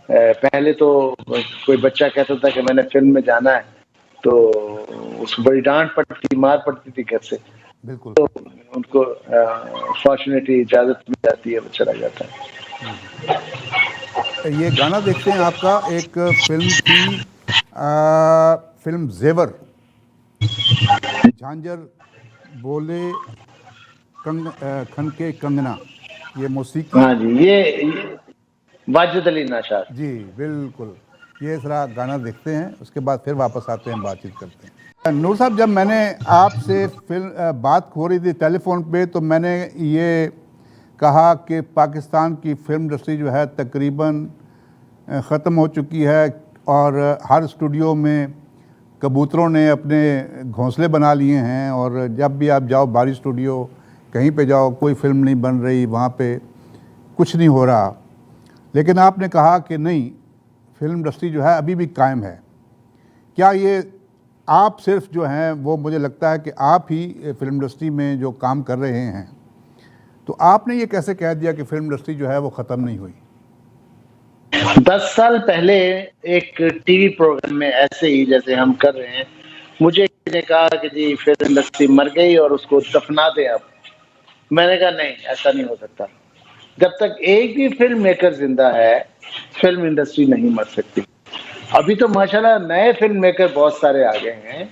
[SPEAKER 2] पहले तो कोई बच्चा कहता था कि मैंने फिल्म में जाना है, तो उसको बड़ी डांट पड़ती थी, मार पड़ती थी घर से।
[SPEAKER 1] बिल्कुल।
[SPEAKER 2] तो उनको फॉर्चुनेटली इजाजत मिल जाती है, वो चला जाता है।
[SPEAKER 1] जी जी ये गाना देखते हैं आपका, एक फिल्म थी फिल्म जेवर, झांझर बोले खन के कंगना, ये मौसीकी।
[SPEAKER 2] हाँ जी, ये वाजिद अली नशाद।
[SPEAKER 1] जी बिल्कुल। ये ज़रा गाना देखते हैं, उसके बाद फिर वापस आते हैं, बातचीत करते हैं। नूर साहब जब मैंने आपसे फिल्म बात हो रही थी टेलीफोन पे, तो मैंने ये कहा कि पाकिस्तान की फिल्म इंडस्ट्री जो है तकरीबन ख़त्म हो चुकी है और हर स्टूडियो में कबूतरों ने अपने घोंसले बना लिए हैं, और जब भी आप जाओ बारी स्टूडियो कहीं पे जाओ, कोई फिल्म नहीं बन रही, वहाँ पे कुछ नहीं हो रहा। लेकिन आपने कहा कि नहीं, फिल्म इंडस्ट्री जो है अभी भी कायम है। क्या ये आप सिर्फ जो हैं, वो मुझे लगता है कि आप ही फिल्म इंडस्ट्री में जो काम कर रहे हैं, तो आपने ये कैसे कह दिया कि फिल्म इंडस्ट्री जो है वो ख़त्म नहीं हुई?
[SPEAKER 2] 10 साल पहले एक टीवी प्रोग्राम में ऐसे ही जैसे हम कर रहे हैं, मुझे किसी ने कहा कि जी फिल्म इंडस्ट्री मर गई और उसको दफना दे अब। मैंने कहा नहीं, ऐसा नहीं हो सकता। जब तक एक भी फिल्म मेकर जिंदा है, फिल्म इंडस्ट्री नहीं मर सकती। अभी तो माशाल्लाह नए फिल्म मेकर बहुत सारे आ गए हैं,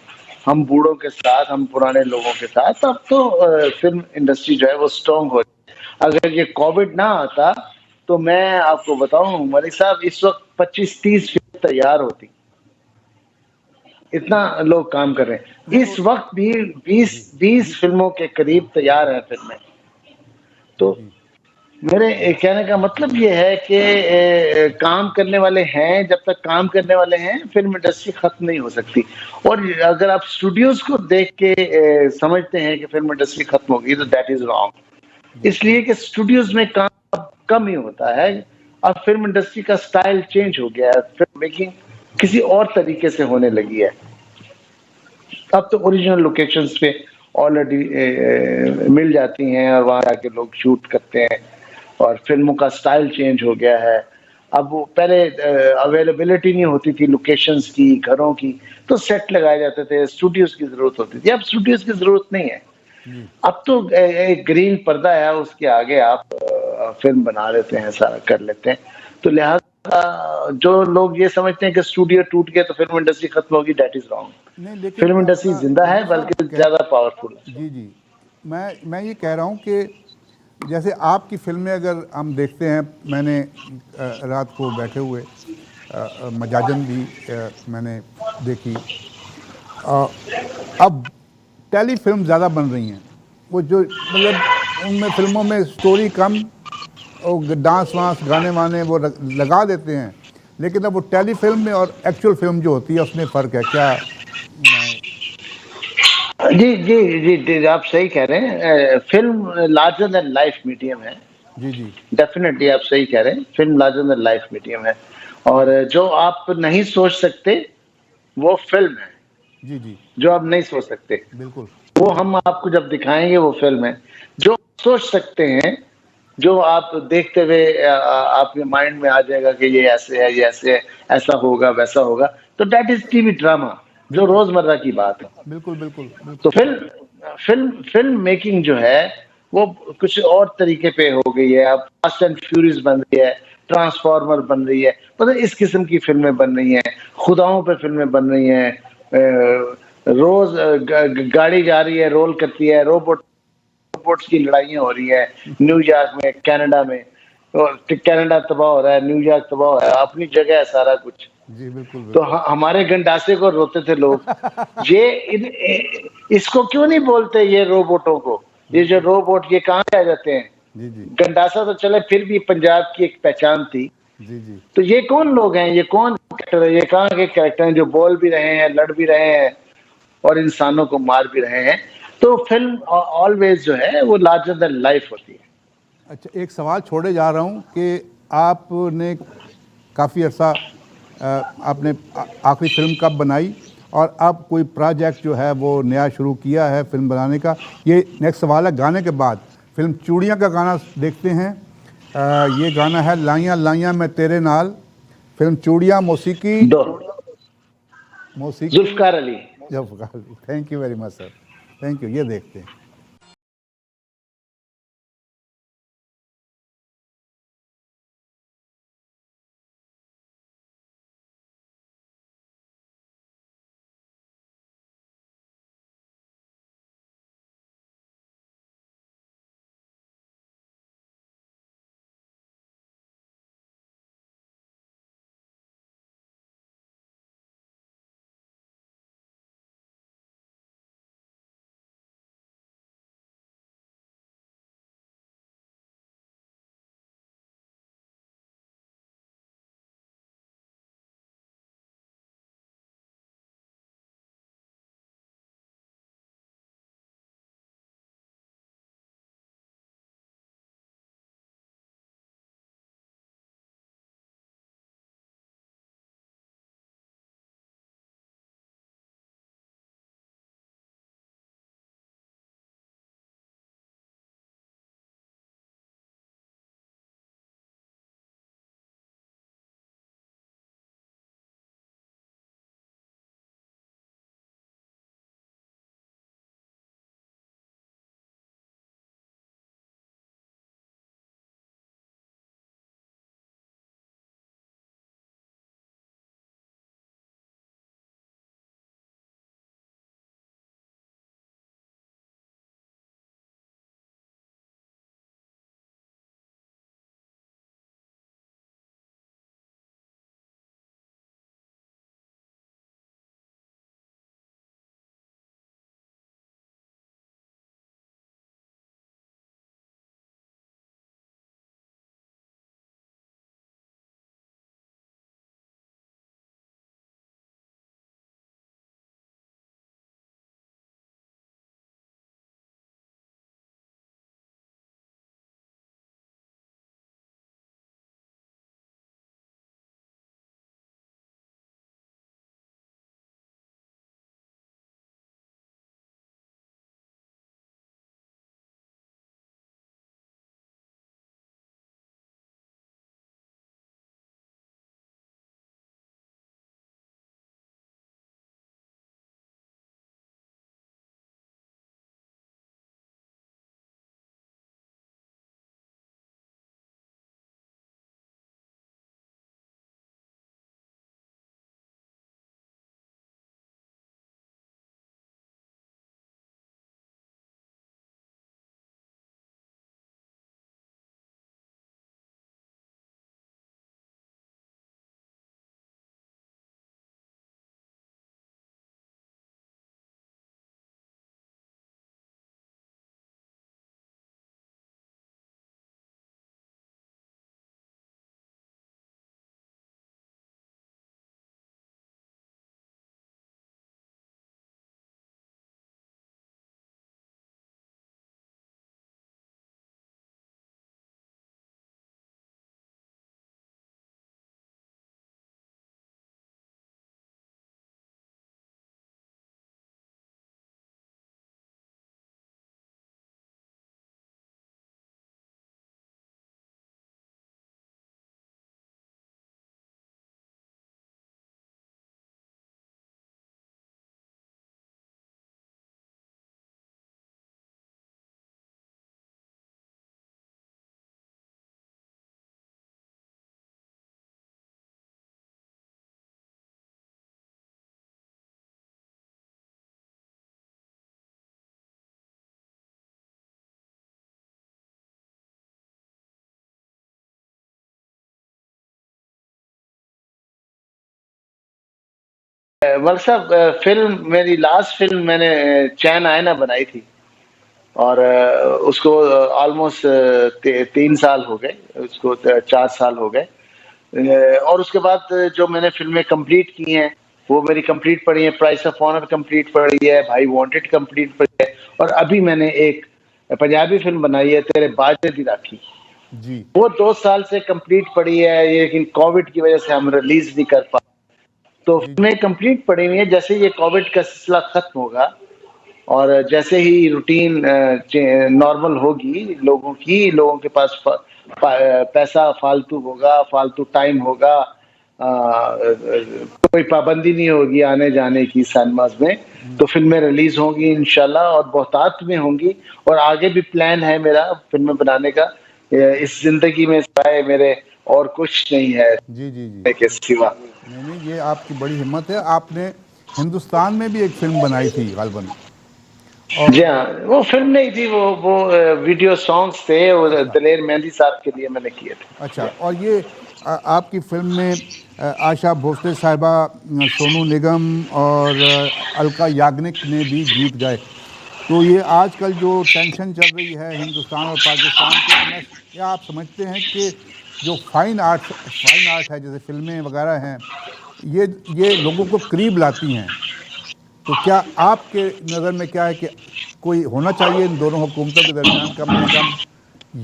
[SPEAKER 2] हम बूढ़ों के साथ, हम पुराने लोगों के साथ। अब तो फिल्म इंडस्ट्री जो है वो स्ट्रांग हो। अगर ये कोविड ना आता तो मैं आपको बताऊं मलिक साहब, इस वक्त 25-30 फिल्म तैयार होती। इतना लोग काम कर रहे हैं।
[SPEAKER 1] नहीं,
[SPEAKER 2] इस वक्त भी 20
[SPEAKER 1] जी
[SPEAKER 2] 20
[SPEAKER 1] जी
[SPEAKER 2] फिल्मों के करीब तैयार है फिल्में। तो
[SPEAKER 1] जी
[SPEAKER 2] मेरे कहने का मतलब ये है कि काम करने वाले हैं, जब तक काम करने वाले हैं फिल्म इंडस्ट्री खत्म नहीं हो सकती। और अगर आप स्टूडियोज को देख के समझते हैं कि फिल्म इंडस्ट्री खत्म होगी, तो दैट इज रॉन्ग।
[SPEAKER 1] जी
[SPEAKER 2] इसलिए कि स्टूडियोज में काम अब कम ही होता है। अब फिल्म इंडस्ट्री का स्टाइल चेंज हो गया है, फिल्म मेकिंग किसी और तरीके से होने लगी है। अब तो ओरिजिनल लोकेशंस पे ऑलरेडी मिल जाती हैं और वहां जाके लोग शूट करते हैं, और फिल्मों का स्टाइल चेंज हो गया है। अब वो पहले अवेलेबिलिटी नहीं होती थी लोकेशंस की, घरों की, तो सेट लगाए जाते थे, स्टूडियोज की जरूरत होती थी। अब स्टूडियोज की जरूरत नहीं है।
[SPEAKER 1] जी
[SPEAKER 2] अब तो एक ग्रीन पर्दा है, उसके आगे आप फिल्म बना लेते हैं, सारा कर लेते हैं। तो लिहाजा जो लोग ये समझते हैं कि स्टूडियो टूट गया तो फिल्म इंडस्ट्री खत्म होगी, दैट इज रॉन्ग।
[SPEAKER 1] नहीं, लेकिन
[SPEAKER 2] फिल्म इंडस्ट्री
[SPEAKER 1] आपका
[SPEAKER 2] जिंदा है,
[SPEAKER 1] जमशेद साहब
[SPEAKER 2] बल्कि
[SPEAKER 1] कह,
[SPEAKER 2] ज्यादा पावरफुल है।
[SPEAKER 1] जी जी, मैं ये कह रहा हूँ कि जैसे आपकी फिल्में अगर हम देखते हैं, मैंने रात को बैठे हुए मजाजन भी मैंने देखी। अ, अब टेली फिल्म ज़्यादा बन रही हैं, वो जो मतलब उनमें फिल्मों में स्टोरी कम, और डांस वांस गाने वाने वो लगा देते हैं, लेकिन अब वो टेली फिल्म में और एक्चुअल फिल्म जो होती है उसमें फ़र्क है क्या? मैं
[SPEAKER 2] जी जी जी जी, आप सही कह रहे हैं। Film larger than life medium है।
[SPEAKER 1] जी जी
[SPEAKER 2] डेफिनेटली आप सही कह रहे हैं, film larger than life medium है। और जो आप नहीं सोच सकते वो फिल्म है।
[SPEAKER 1] जी जी
[SPEAKER 2] जो आप नहीं सोच सकते
[SPEAKER 1] बिल्कुल
[SPEAKER 2] वो हम आपको जब दिखाएंगे वो फिल्म है। जो आप सोच सकते हैं, जो आप देखते हुए आपके माइंड में आ जाएगा कि ये ऐसे है, ये ऐसे है, ऐसा होगा, वैसा होगा, तो दैट इज टीवी ड्रामा, जो
[SPEAKER 1] बिल्कुल
[SPEAKER 2] रोजमर्रा की बात है।
[SPEAKER 1] बिल्कुल बिल्कुल
[SPEAKER 2] तो
[SPEAKER 1] बिल्कुल
[SPEAKER 2] फिल्म फिल्म फिल्म मेकिंग जो है वो कुछ और तरीके पे हो गई है। अब फास्ट एंड फ्यूरियस बन रही है, ट्रांसफॉर्मर बन रही है, मतलब इस किस्म की फिल्में बन रही हैं, खुदाओं पे फिल्में बन रही हैं। रोज गाड़ी जा रही है, रोल करती है, रोबोट्स की लड़ाइयाँ हो रही है न्यूयॉर्क में, कनाडा में। और कनाडा तबाह हो रहा है, न्यूयॉर्क तबाह हो रहा है, अपनी जगह है सारा कुछ।
[SPEAKER 1] जी बिल्कुल
[SPEAKER 2] तो
[SPEAKER 1] बिल्कुल
[SPEAKER 2] हमारे गंडासे को रोते थे लोग। ये इसको क्यों नहीं बोलते ये रोबोटों को? ये जो
[SPEAKER 1] बिल्कुल
[SPEAKER 2] रोबोट, ये कहाँ से आ जाते हैं?
[SPEAKER 1] जी जी
[SPEAKER 2] गंडासा तो चले फिर भी पंजाब की एक पहचान थी।
[SPEAKER 1] जी जी
[SPEAKER 2] तो ये कौन लोग हैं, ये कौन कैरेक्टर है, ये कहाँ के कैरेक्टर हैं जो बोल भी रहे हैं, लड़ भी रहे हैं और इंसानों को मार भी रहे हैं? तो फिल्म ऑलवेज जो है वो लार्जर देन लाइफ होती है।
[SPEAKER 1] अच्छा, एक सवाल छोड़े जा रहा हूँ कि आपने काफ़ी अर्सा आपने आखिरी फिल्म कब बनाई, और अब कोई प्रोजेक्ट जो है वो नया शुरू किया है फिल्म बनाने का? ये नेक्स्ट सवाल है। गाने के बाद फिल्म चूड़ियाँ का गाना देखते हैं। ये गाना है लाइयाँ लाइयाँ मैं तेरे नाल। फिल्म चूड़ियाँ, मौसीकी
[SPEAKER 2] दो
[SPEAKER 1] मौसीकी
[SPEAKER 2] जुल्फकार अली।
[SPEAKER 1] जब। Thank you very much sir, thank you. ये देखते हैं।
[SPEAKER 2] मलिक साहब, फिल्म मेरी लास्ट फिल्म मैंने चैन आईना बनाई थी, और उसको ऑलमोस्ट 3 साल हो गए, उसको 4 साल हो गए। और उसके बाद जो मैंने फिल्में कंप्लीट की हैं वो मेरी कंप्लीट पड़ी है, प्राइस ऑफ ऑनर कंप्लीट पड़ी है, भाई वांटेड कंप्लीट पड़ी है, और अभी मैंने एक पंजाबी फिल्म बनाई है, तेरे बाजे दी राखी।
[SPEAKER 1] जी
[SPEAKER 2] वो 2 साल से कंप्लीट पड़ी है, लेकिन कोविड की वजह से हम रिलीज नहीं कर पाए। तो
[SPEAKER 1] जी जी
[SPEAKER 2] फिल्में कंप्लीट पड़ी हुई है। जैसे ये कोविड का सिलसिला खत्म होगा और जैसे ही रूटीन नॉर्मल होगी, लोगों के पास पैसा फालतू होगा, फालतू टाइम होगा, कोई पाबंदी नहीं होगी आने जाने की सिनेमाज में, तो फिल्में रिलीज होंगी इंशाल्लाह, और बहुतात में होंगी। और आगे भी प्लान है मेरा फिल्में बनाने का। इस जिंदगी में सिवाय मेरे और कुछ नहीं है
[SPEAKER 1] जी जी जी
[SPEAKER 2] के सिवा।
[SPEAKER 1] नहीं नहीं, ये आपकी बड़ी हिम्मत है। आपने हिंदुस्तान में भी एक फिल्म बनाई थी गालबन,
[SPEAKER 2] जी
[SPEAKER 1] और
[SPEAKER 2] हाँ, वो फिल्म नहीं थी, वो वीडियो सॉन्ग्स थे, वो
[SPEAKER 1] अच्छा
[SPEAKER 2] दलेर मेहंदी साहब के लिए मैंने किए थे।
[SPEAKER 1] अच्छा, और ये आपकी फिल्म में आशा भोसले साहिबा, सोनू निगम और अलका याग्निक ने भी गीत गाए। तो ये आजकल जो टेंशन चल रही है हिंदुस्तान और पाकिस्तान के, मैं क्या आप समझते हैं कि जो फाइन आर्ट है, जैसे फिल्में वगैरह हैं, ये लोगों को करीब लाती हैं, तो क्या आपके नज़र में क्या है कि कोई होना चाहिए इन दोनों हुकूमतों के दरमियान कम से कम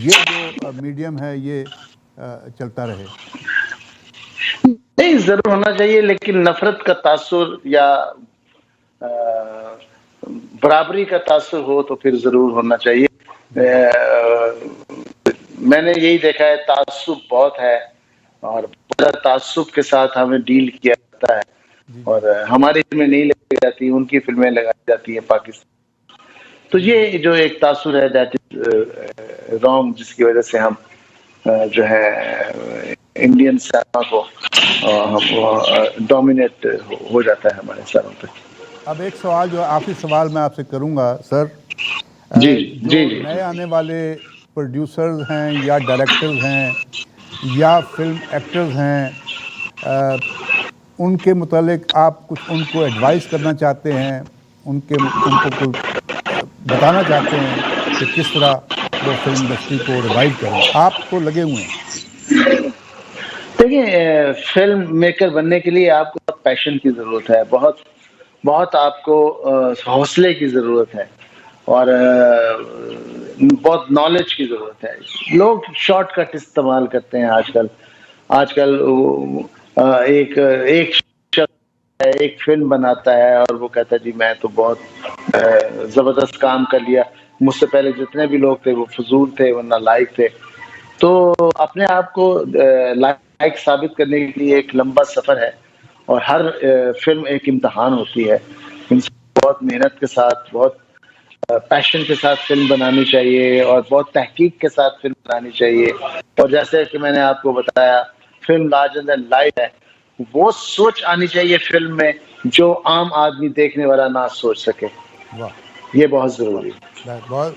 [SPEAKER 1] ये जो मीडियम है ये चलता रहे?
[SPEAKER 2] नहीं, जरूर होना चाहिए, लेकिन नफरत का तासुर या अ, बराबरी का तासुर हो तो फिर जरूर होना चाहिए। मैंने यही देखा है, तासुब बहुत है, और तासुब के साथ हमें डील किया जाता है,
[SPEAKER 1] जी जी
[SPEAKER 2] और हमारी फिल्में नहीं लगाई जाती, उनकी फिल्में लगाई जाती हैं पाकिस्तान। तो
[SPEAKER 1] जी
[SPEAKER 2] ये
[SPEAKER 1] जी
[SPEAKER 2] जो एक तासुर है, दैट इज रॉन्ग, जिसकी वजह से हम जो है इंडियन सिनेमा को हम डोमिनेट हो जाता है हमारे सरों पे।
[SPEAKER 1] अब एक सवाल, जो आखिरी सवाल मैं आपसे करूंगा सर,
[SPEAKER 2] जी
[SPEAKER 1] जो
[SPEAKER 2] जी जी
[SPEAKER 1] नए आने वाले प्रोड्यूसर्स हैं या डायरेक्टर्स हैं या फिल्म एक्टर्स हैं, उनके मुतालिक आप कुछ उनको एडवाइस करना चाहते हैं, उनको कुछ बताना चाहते हैं कि किस तरह वो फिल्म इंडस्ट्री को रिवाइव करें? आप तो लगे हुए हैं।
[SPEAKER 2] देखिए, फिल्म मेकर बनने के लिए आपको बहुत पैशन की जरूरत है, बहुत बहुत आपको हौसले की जरूरत है, और बहुत नॉलेज की जरूरत है। लोग शॉर्टकट इस्तेमाल करते हैं आजकल। आजकल एक एक शख्स एक फिल्म बनाता है और वो कहता है जी मैं तो बहुत जबरदस्त काम कर लिया, मुझसे पहले जितने भी लोग थे वो फजूल थे वरना लायक थे। तो अपने आप को लायक साबित करने के लिए एक लंबा सफर है, और हर फिल्म एक इम्तिहान होती है। इंसान बहुत मेहनत के साथ, बहुत पैशन के साथ फिल्म बनानी चाहिए, और बहुत तहकीक के साथ फिल्म बनानी चाहिए। और जैसे कि मैंने आपको बताया, फिल्म लार्जर देन लाइफ है, वो सोच आनी चाहिए फिल्म में जो आम आदमी देखने वाला ना सोच सके।
[SPEAKER 1] वाह,
[SPEAKER 2] ये बहुत जरूरी है।
[SPEAKER 1] बहुत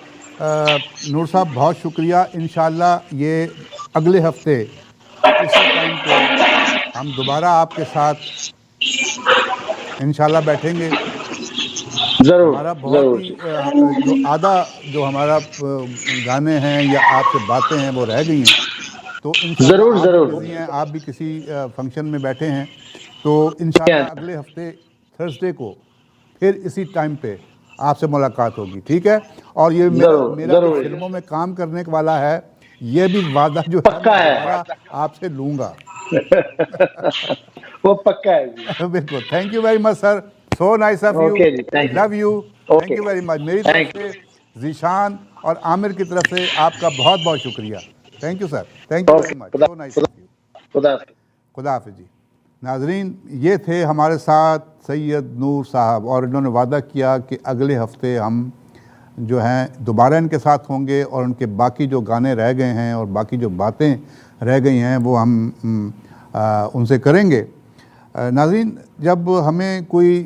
[SPEAKER 1] नूर साहब, बहुत शुक्रिया। इंशाल्लाह ये अगले हफ्ते इसी टाइम पे हम दोबारा आपके साथ इंशाल्लाह बैठेंगे।
[SPEAKER 2] जरूर
[SPEAKER 1] हमारा बहुत
[SPEAKER 2] जरूर
[SPEAKER 1] ही
[SPEAKER 2] जी।
[SPEAKER 1] जो आधा जो हमारा गाने हैं या आपसे बातें हैं वो रह गई हैं। तो इंशाल्लाह
[SPEAKER 2] जरूर
[SPEAKER 1] आप भी
[SPEAKER 2] जरूर।
[SPEAKER 1] बिज़ी हैं, आप भी किसी फंक्शन में बैठे हैं, तो इंशाल्लाह अगले हफ्ते थर्सडे को फिर इसी टाइम पे आपसे मुलाकात होगी, ठीक है? और ये मेरा
[SPEAKER 2] जरूर
[SPEAKER 1] मेरा जो
[SPEAKER 2] जरूर।
[SPEAKER 1] फिल्मों में काम करने वाला है, ये भी वादा जो है
[SPEAKER 2] पक्का
[SPEAKER 1] मैं
[SPEAKER 2] है।
[SPEAKER 1] दोबारा आपसे लूँगा।
[SPEAKER 2] वो पक्का है जी।
[SPEAKER 1] बिल्कुल। Thank you very much sir, so nice of you,
[SPEAKER 2] okay जी, thank
[SPEAKER 1] love you,
[SPEAKER 2] you.
[SPEAKER 1] Thank
[SPEAKER 2] okay,
[SPEAKER 1] you very much. मेरी तरफ
[SPEAKER 2] थैंक
[SPEAKER 1] से
[SPEAKER 2] यू।
[SPEAKER 1] जीशान और आमिर की तरफ से आपका बहुत बहुत शुक्रिया। Thank you sir, thank you
[SPEAKER 2] okay,
[SPEAKER 1] very much,
[SPEAKER 2] खुदा
[SPEAKER 1] सो नाइस
[SPEAKER 2] खुदा
[SPEAKER 1] ऑफ यू।
[SPEAKER 2] खुदा।
[SPEAKER 1] खुदा हाफिज़ जी। नाजरीन, ये थे हमारे साथ सैयद नूर साहब, और इन्होंने वादा किया कि अगले हफ्ते हम जो हैं दोबारा इनके साथ होंगे, और उनके बाकी जो गाने रह गए हैं और बाकी जो बातें रह गई हैं वो हम उनसे करेंगे। नाज़रीन, जब हमें कोई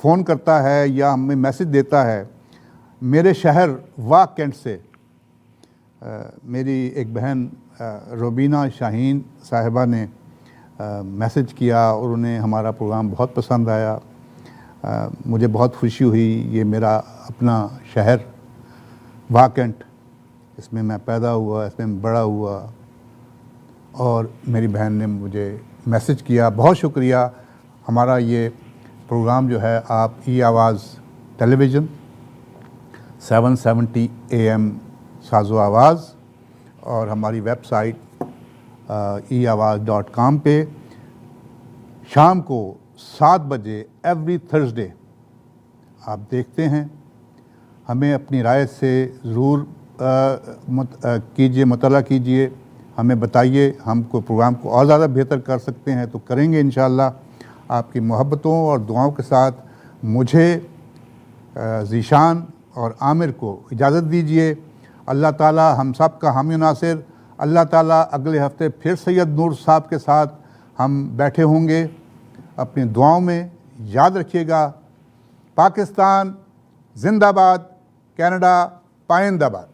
[SPEAKER 1] फ़ोन करता है या हमें मैसेज देता है, मेरे शहर वाह कैंट से मेरी एक बहन रोबीना शाहीन साहिबा ने मैसेज किया और उन्हें हमारा प्रोग्राम बहुत पसंद आया। मुझे बहुत खुशी हुई। ये मेरा अपना शहर वाकंट, इसमें मैं पैदा हुआ, इसमें मैं बड़ा हुआ, और मेरी बहन ने मुझे मैसेज किया। बहुत शुक्रिया। हमारा ये प्रोग्राम जो है आप ई आवाज़ टेलीविज़न 770 AM साज़ो आवाज़ और हमारी वेबसाइट eAwaz.com पे शाम को 7 बजे एवरी थर्सडे आप देखते हैं। हमें अपनी राय से ज़रूर कीजिए, मुतला कीजिए, हमें बताइए। हमको प्रोग्राम को और ज़्यादा बेहतर कर सकते हैं तो करेंगे इंशाअल्लाह। आपकी मोहब्बतों और दुआओं के साथ मुझे, ज़ीशान और आमिर को इजाज़त दीजिए। अल्लाह ताला हम सब का हामी नासिर। अल्लाह ताला अगले हफ्ते फिर सैयद नूर साहब के साथ हम बैठे होंगे। अपनी दुआओं में याद रखिएगा। पाकिस्तान जिंदाबाद, कनाडा पाइंदाबाद।